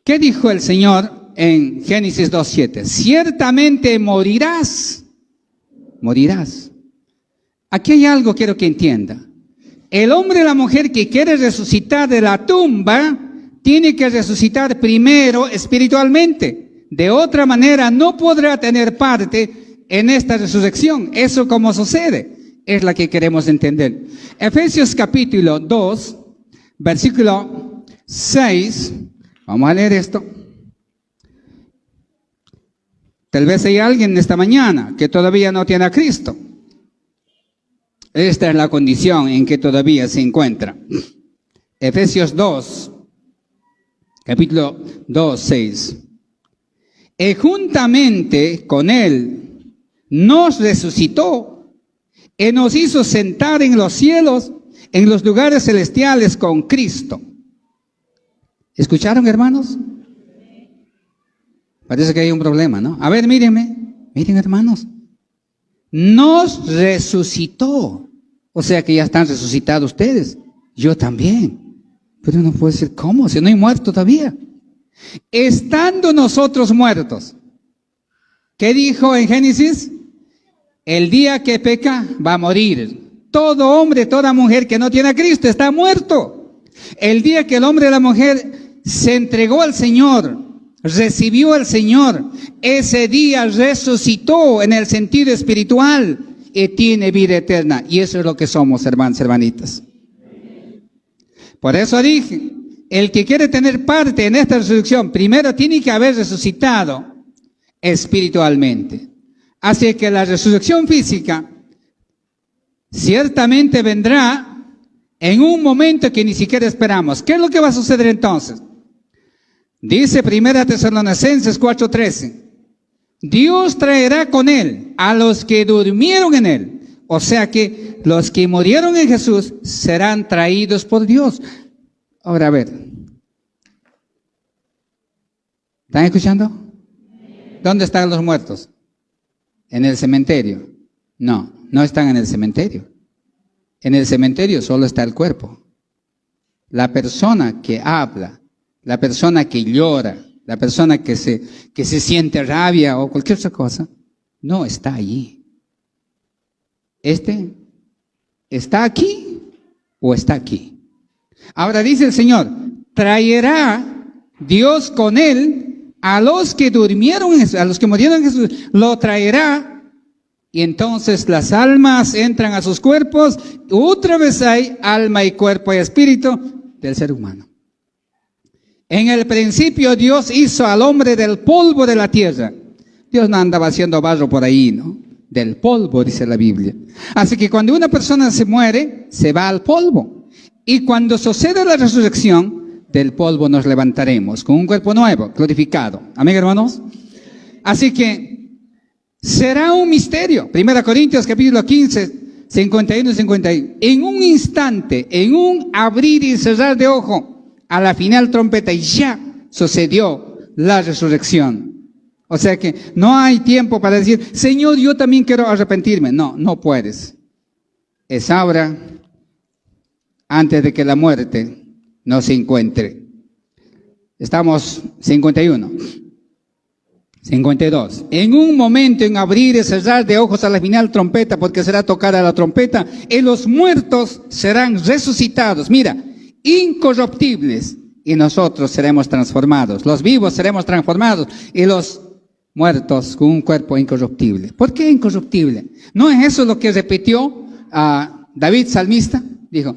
¿Qué dijo el Señor en Génesis 2:7? Ciertamente morirás, morirás. Aquí hay algo que quiero que entienda. El hombre y la mujer que quiere resucitar de la tumba, tiene que resucitar primero espiritualmente. De otra manera no podrá tener parte en esta resurrección. Eso como sucede, es la que queremos entender. Efesios capítulo 2, versículo 6. Vamos a leer esto. Tal vez hay alguien esta mañana que todavía no tiene a Cristo. Esta es la condición en que todavía se encuentra. Efesios 2, capítulo 2, 6. Y juntamente con Él nos resucitó y nos hizo sentar en los cielos, en los lugares celestiales con Cristo. ¿Escucharon, hermanos? Parece que hay un problema, ¿no? A ver, mírenme, miren, hermanos. Nos resucitó. O sea que ya están resucitados ustedes. Yo también. Pero no puede ser, ¿cómo? Si no hay muerto todavía. Estando nosotros muertos. ¿Qué dijo en Génesis? El día que peca va a morir. Todo hombre, toda mujer que no tiene a Cristo está muerto. El día que el hombre y la mujer se entregó al Señor, recibió al Señor, ese día resucitó en el sentido espiritual y tiene vida eterna. Y eso es lo que somos, hermanos, hermanitas. Por eso dije, el que quiere tener parte en esta resurrección, primero tiene que haber resucitado espiritualmente. Así que la resurrección física ciertamente vendrá en un momento que ni siquiera esperamos. ¿Qué es lo que va a suceder entonces? Dice 1 Tesalonicenses 4:13. Dios traerá con Él a los que durmieron en Él. O sea que los que murieron en Jesús serán traídos por Dios. Ahora, a ver. ¿Están escuchando? ¿Dónde están los muertos? ¿En el cementerio? No, no están en el cementerio. En el cementerio solo está el cuerpo. La persona que habla, la persona que llora, la persona que se siente rabia o cualquier otra cosa, no está allí. ¿Está aquí o está aquí? Ahora dice el Señor, traerá Dios con él a los que durmieron, a los que murieron en Jesús, lo traerá, y entonces las almas entran a sus cuerpos, otra vez hay alma y cuerpo y espíritu del ser humano. En el principio Dios hizo al hombre del polvo de la tierra. Dios no andaba haciendo barro por ahí, ¿no? Del polvo, dice la Biblia. Así que cuando una persona se muere, se va al polvo. Y cuando sucede la resurrección, del polvo nos levantaremos con un cuerpo nuevo, glorificado. Amén, hermanos. Así que será un misterio. 1 Corintios capítulo 15, 51 y 51. En un instante, en un abrir y cerrar de ojo, a la final trompeta, y ya sucedió la resurrección. O sea que no hay tiempo para decir, Señor, yo también quiero arrepentirme. No, no puedes. Es ahora, antes de que la muerte no se encuentre. Estamos 51. 52. En un momento, en abrir y cerrar de ojos a la final trompeta, porque será tocada la trompeta, y los muertos serán resucitados. Mira, incorruptibles, y nosotros seremos transformados. Los vivos seremos transformados, y los muertos con un cuerpo incorruptible. ¿Por qué incorruptible? ¿No es eso lo que repitió a David salmista? Dijo,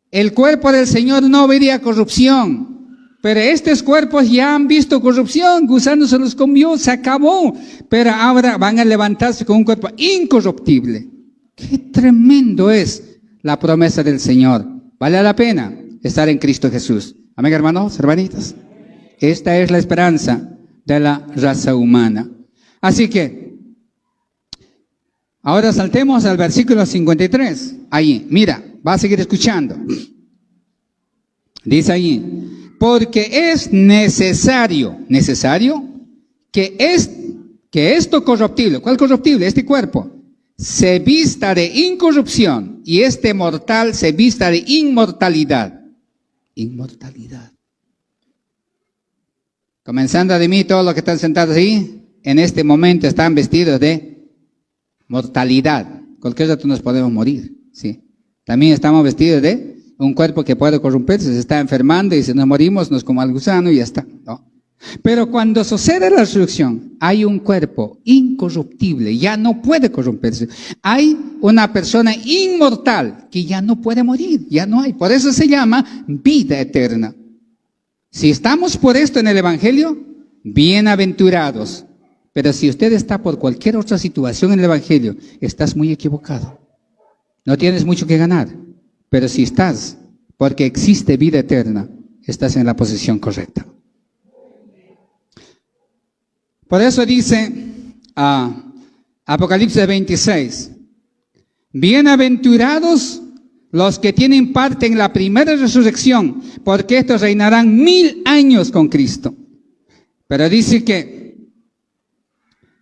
el cuerpo del Señor no vería corrupción, pero estos cuerpos ya han visto corrupción, gusano se los comió, se acabó, pero ahora van a levantarse con un cuerpo incorruptible. Qué tremendo es la promesa del Señor. Vale la pena estar en Cristo Jesús. Amén, hermanos, hermanitas. Esta es la esperanza de la raza humana. Así que, ahora saltemos al versículo 53. Ahí, mira, va a seguir escuchando. Dice ahí, porque es necesario que esto corruptible, ¿cuál corruptible? Este cuerpo, se vista de incorrupción y este mortal se vista de inmortalidad. Inmortalidad. Comenzando de mí, todos los que están sentados ahí, en este momento están vestidos de mortalidad. Cualquier rato nos podemos morir, ¿sí? También estamos vestidos de un cuerpo que puede corromperse, se está enfermando y si nos morimos nos como al gusano y ya está, ¿no? Pero cuando sucede la resurrección, hay un cuerpo incorruptible, ya no puede corromperse. Hay una persona inmortal que ya no puede morir, ya no hay. Por eso se llama vida eterna. Si estamos por esto en el Evangelio, bienaventurados. Pero si usted está por cualquier otra situación en el Evangelio, estás muy equivocado. No tienes mucho que ganar. Pero si estás, porque existe vida eterna, estás en la posición correcta. Por eso dice Apocalipsis 26, bienaventurados los que tienen parte en la primera resurrección, porque estos reinarán 1000 años con Cristo. Pero dice que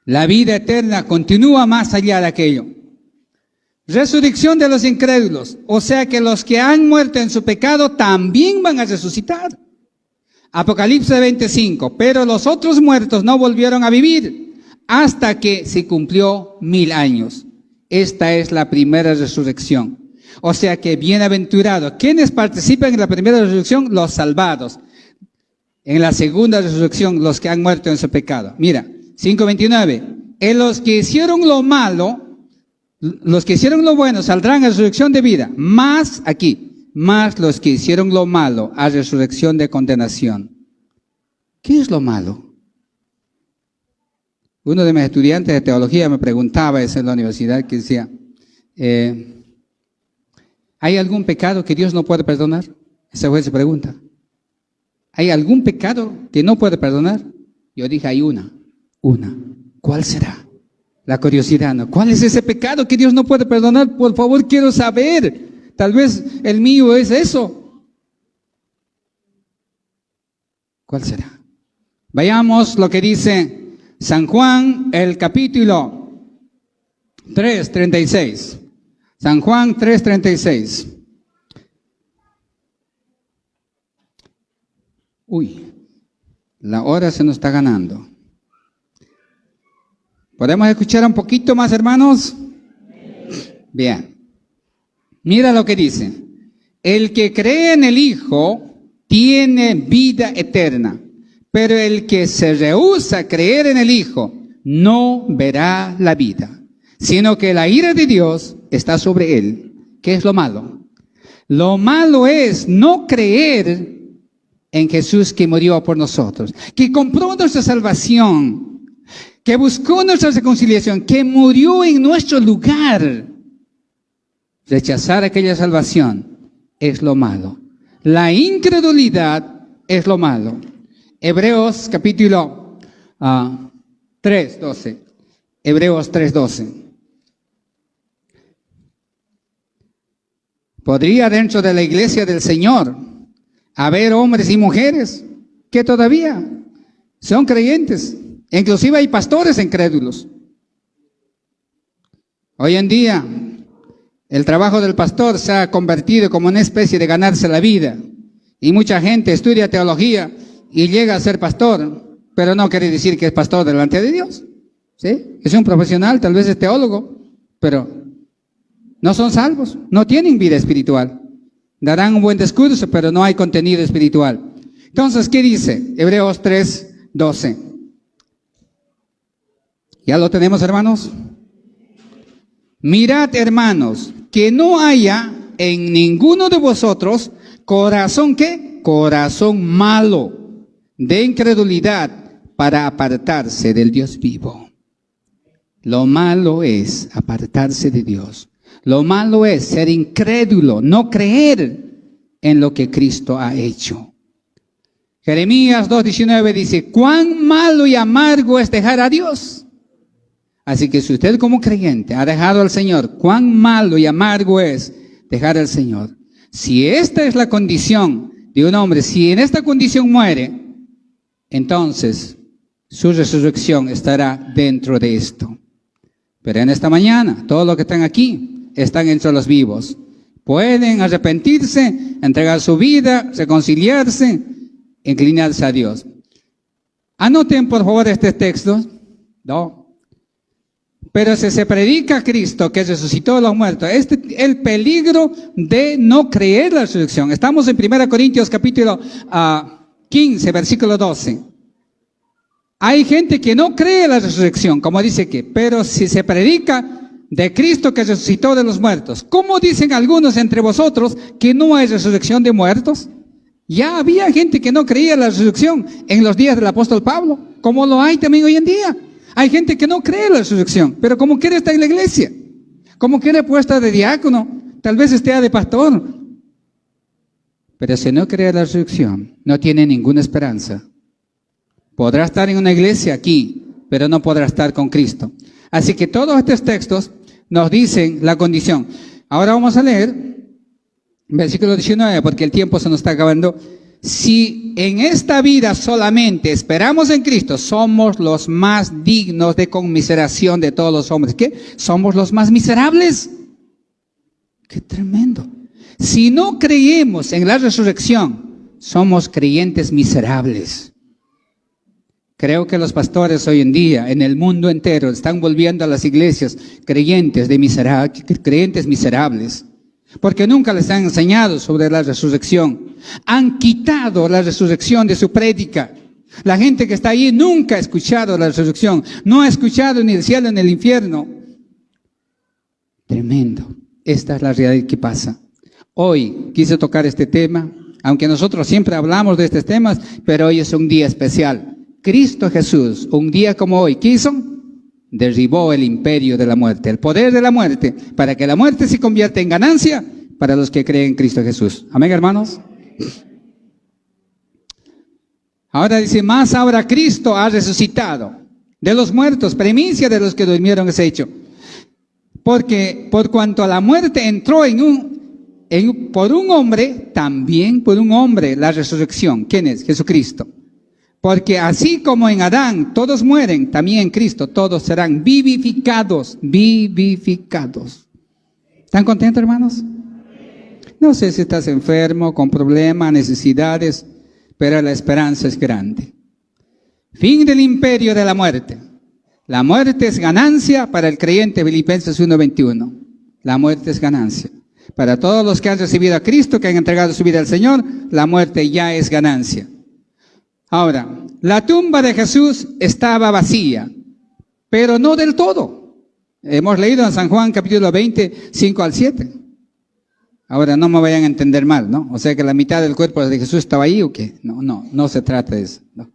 la vida eterna continúa más allá de aquello. Resurrección de los incrédulos, o sea que los que han muerto en su pecado también van a resucitar. Apocalipsis 25, pero los otros muertos no volvieron a vivir hasta que se cumplió 1000 años. Esta es la primera resurrección. O sea que bienaventurados. ¿Quiénes participan en la primera resurrección? Los salvados. En la segunda resurrección, los que han muerto en su pecado. Mira, 5:29. En los que hicieron lo malo, los que hicieron lo bueno saldrán a resurrección de vida. Más los que hicieron lo malo a resurrección de condenación. ¿Qué es lo malo? Uno de mis estudiantes de teología me preguntaba eso en la universidad, que decía, ¿hay algún pecado que Dios no puede perdonar? Esa fue su pregunta. ¿Hay algún pecado que no puede perdonar? Yo dije, hay una. ¿Cuál será? La curiosidad, ¿no? ¿Cuál es ese pecado que Dios no puede perdonar? Por favor, quiero saber. Tal vez el mío es eso. ¿Cuál será? Vayamos lo que dice San Juan, el capítulo 3:36. San Juan 3:36. Uy, la hora se nos está ganando. ¿Podemos escuchar un poquito más, hermanos? Bien. Mira lo que dice. El que cree en el Hijo tiene vida eterna, pero el que se rehúsa a creer en el Hijo no verá la vida, sino que la ira de Dios está sobre él. ¿Qué es lo malo? Lo malo es no creer en Jesús que murió por nosotros, que compró nuestra salvación, que buscó nuestra reconciliación, que murió en nuestro lugar. Rechazar aquella salvación es lo malo. La incredulidad es lo malo. Hebreos capítulo 3:12. Hebreos 3:12. ¿Podría dentro de la iglesia del Señor haber hombres y mujeres que todavía son creyentes? Inclusive hay pastores incrédulos. Hoy en día, el trabajo del pastor se ha convertido como una especie de ganarse la vida. Y mucha gente estudia teología y llega a ser pastor, pero no quiere decir que es pastor delante de Dios. ¿Sí? Es un profesional, tal vez es teólogo, pero no son salvos, no tienen vida espiritual. Darán un buen discurso, pero no hay contenido espiritual. Entonces, ¿qué dice? Hebreos 3:12. ¿Ya lo tenemos, hermanos? Mirad, hermanos, que no haya en ninguno de vosotros corazón, ¿qué? Corazón malo de incredulidad para apartarse del Dios vivo. Lo malo es apartarse de Dios. Lo malo es ser incrédulo, no creer en lo que Cristo ha hecho. Jeremías 2:19 dice, cuán malo y amargo es dejar a Dios. Así que si usted como creyente ha dejado al Señor, cuán malo y amargo es dejar al Señor. Si esta es la condición de un hombre, si en esta condición muere, entonces su resurrección estará dentro de esto. Pero en esta mañana, todos los que están aquí, están entre los vivos. Pueden arrepentirse, entregar su vida, reconciliarse, inclinarse a Dios. Anoten por favor este texto. No. Pero si se predica a Cristo que resucitó de los muertos, el peligro de no creer la resurrección. Estamos en 1 Corintios capítulo 15, versículo 12. Hay gente que no cree la resurrección, como dice aquí, pero si se predica de Cristo que resucitó de los muertos, ¿cómo dicen algunos entre vosotros que no hay resurrección de muertos? Ya había gente que no creía la resurrección en los días del apóstol Pablo, como lo hay también hoy en día. Hay gente que no cree la resurrección, pero como quiere estar en la iglesia, como quiere puesta de diácono, tal vez esté de pastor. Pero si no cree la resurrección, no tiene ninguna esperanza. Podrá estar en una iglesia aquí, pero no podrá estar con Cristo. Así que todos estos textos nos dicen la condición. Ahora vamos a leer versículo 19, porque el tiempo se nos está acabando. Si en esta vida solamente esperamos en Cristo, somos los más dignos de conmiseración de todos los hombres. ¿Qué? Somos los más miserables. ¡Qué tremendo! Si no creemos en la resurrección, somos creyentes miserables. Creo que los pastores hoy en día, en el mundo entero, están volviendo a las iglesias creyentes miserables. Porque nunca les han enseñado sobre la resurrección. Han quitado la resurrección de su prédica. La gente que está ahí nunca ha escuchado la resurrección. No ha escuchado ni el cielo ni el infierno. Tremendo. Esta es la realidad que pasa. Hoy quise tocar este tema, aunque nosotros siempre hablamos de estos temas, pero hoy es un día especial. Cristo Jesús, un día como hoy, ¿qué hizo? Derribó el imperio de la muerte, el poder de la muerte, para que la muerte se convierta en ganancia para los que creen en Cristo Jesús. Amén, hermanos. Ahora dice, más ahora Cristo ha resucitado. de los muertos, primicia de los que durmieron es hecho. Porque por cuanto la muerte entró por un hombre, también por un hombre la resurrección. ¿Quién es? Jesucristo. Porque así como en Adán todos mueren, también en Cristo todos serán vivificados, vivificados. ¿Están contentos, hermanos? No sé si estás enfermo, con problemas, necesidades, pero la esperanza es grande. Fin del imperio de la muerte. La muerte es ganancia para el creyente, Filipenses 1:21. La muerte es ganancia. Para todos los que han recibido a Cristo, que han entregado su vida al Señor, la muerte ya es ganancia. Ahora, la tumba de Jesús estaba vacía, pero no del todo. Hemos leído en San Juan capítulo 20, 5 al 7. Ahora no me vayan a entender mal, ¿no? O sea que la mitad del cuerpo de Jesús estaba ahí o qué. No se trata de eso. No.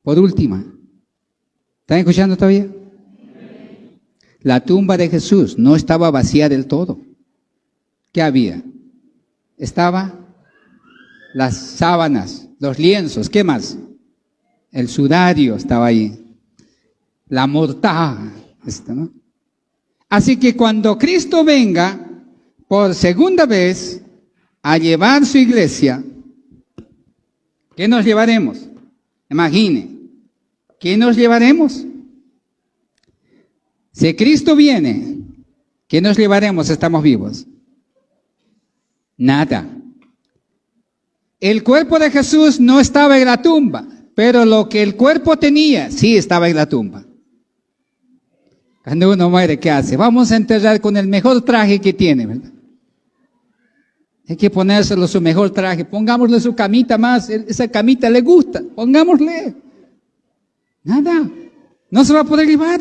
Por última, ¿están escuchando todavía? La tumba de Jesús no estaba vacía del todo. ¿Qué había? Estaba las sábanas, los lienzos, ¿qué más? El sudario estaba ahí. La mortaja, ¿no? Así que cuando Cristo venga por segunda vez a llevar su iglesia, ¿qué nos llevaremos? Imagine, ¿qué nos llevaremos? Si Cristo viene, ¿qué nos llevaremos? Estamos vivos. Nada. El cuerpo de Jesús no estaba en la tumba, pero lo que el cuerpo tenía, sí estaba en la tumba. Cuando uno muere, ¿qué hace? Vamos a enterrar con el mejor traje que tiene, ¿verdad? Hay que ponérselo su mejor traje, pongámosle su camita más, esa camita le gusta, pongámosle. Nada, no se va a poder llevar,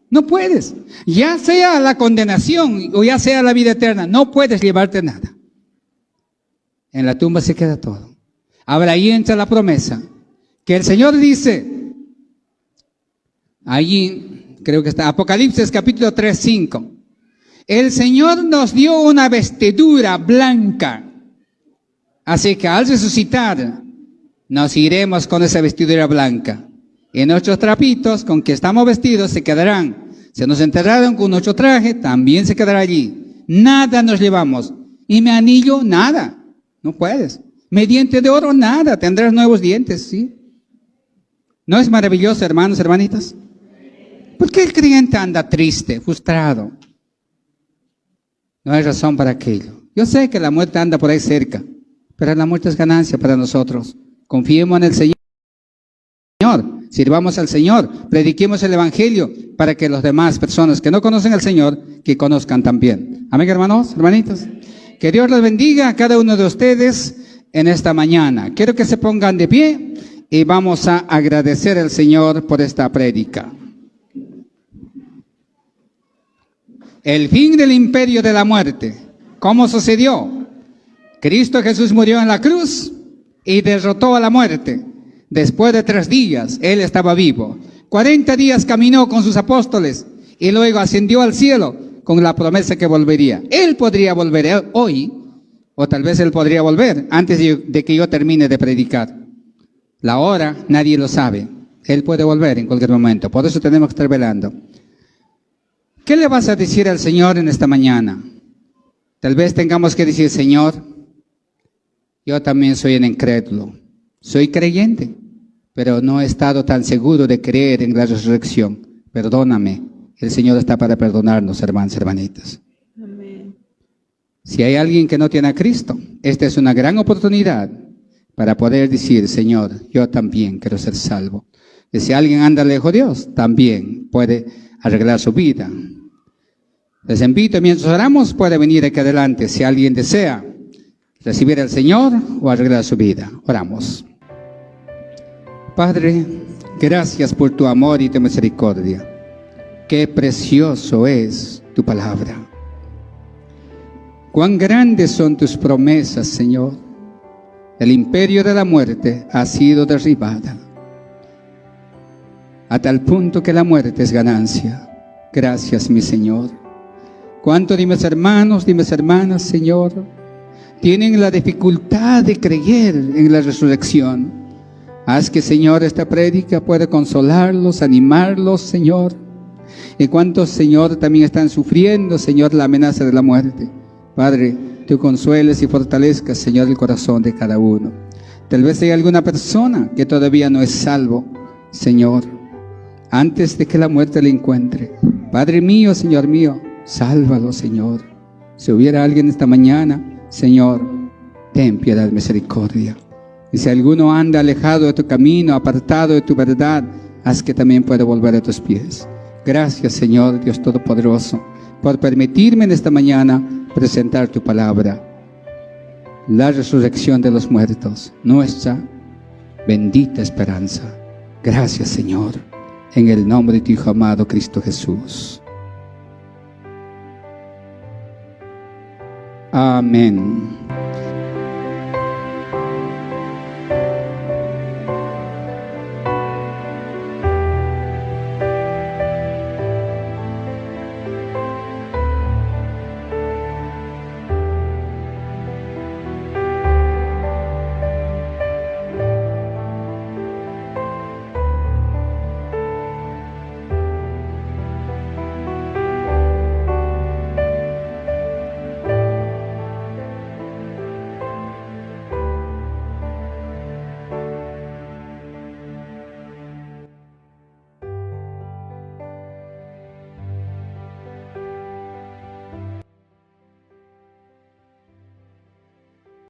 no puedes. Ya sea la condenación o ya sea la vida eterna, no puedes llevarte nada. En la tumba se queda todo. Ahora ahí entra la promesa, que el Señor dice, allí creo que está, Apocalipsis capítulo 3, 5. El Señor nos dio una vestidura blanca, así que al resucitar nos iremos con esa vestidura blanca. Y nuestros trapitos con que estamos vestidos se quedarán. Se nos enterraron con nuestro traje, también se quedará allí. Nada nos llevamos. Y mi anillo, nada. No puedes. Mi diente de oro, nada. Tendrás nuevos dientes, ¿sí? ¿No es maravilloso, hermanos, hermanitas? ¿Por qué el creyente anda triste, frustrado? No hay razón para aquello. Yo sé que la muerte anda por ahí cerca, pero la muerte es ganancia para nosotros. Confiemos en el Señor, sirvamos al Señor, prediquemos el Evangelio para que las demás personas que no conocen al Señor, que conozcan también. Amén, hermanos, hermanitos. Que Dios les bendiga a cada uno de ustedes en esta mañana. Quiero que se pongan de pie y vamos a agradecer al Señor por esta prédica. El fin del imperio de la muerte. ¿Cómo sucedió? Cristo Jesús murió en la cruz y derrotó a la muerte. Después de 3 días, Él estaba vivo. 40 días caminó con sus apóstoles y luego ascendió al cielo con la promesa que volvería. Él podría volver hoy, o tal vez Él podría volver antes de que yo termine de predicar. La hora nadie lo sabe. Él puede volver en cualquier momento. Por eso tenemos que estar velando. ¿Qué le vas a decir al Señor en esta mañana? Tal vez tengamos que decir, Señor, yo también soy un incrédulo. Soy creyente, pero no he estado tan seguro de creer en la resurrección. Perdóname. El Señor está para perdonarnos, hermanos, hermanitas. Amén. Si hay alguien que no tiene a Cristo, esta es una gran oportunidad para poder decir, Señor, yo también quiero ser salvo. Y si alguien anda lejos de Dios, también puede arreglar su vida. Les invito, mientras oramos, puede venir aquí adelante si alguien desea recibir al Señor o arreglar su vida. Oramos. Padre, gracias por tu amor y tu misericordia. Qué precioso es tu palabra. Cuán grandes son tus promesas, Señor. El imperio de la muerte ha sido derribada, a tal punto que la muerte es ganancia. Gracias, mi Señor. ¿Cuántos de mis hermanos, de mis hermanas, Señor, tienen la dificultad de creer en la resurrección? Haz que, Señor, esta prédica pueda consolarlos, animarlos, Señor. Y cuántos, Señor, también están sufriendo, Señor, la amenaza de la muerte. Padre, tú consueles y fortalezcas, Señor, el corazón de cada uno. Tal vez hay alguna persona que todavía no es salvo, Señor, antes de que la muerte le encuentre. Padre mío, Señor mío, sálvalo, Señor. Si hubiera alguien esta mañana, Señor, ten piedad, misericordia. Y si alguno anda alejado de tu camino, apartado de tu verdad, haz que también pueda volver a tus pies. Gracias, Señor, Dios Todopoderoso, por permitirme en esta mañana presentar tu palabra. La resurrección de los muertos, nuestra bendita esperanza. Gracias, Señor, en el nombre de tu Hijo amado, Cristo Jesús. Amén.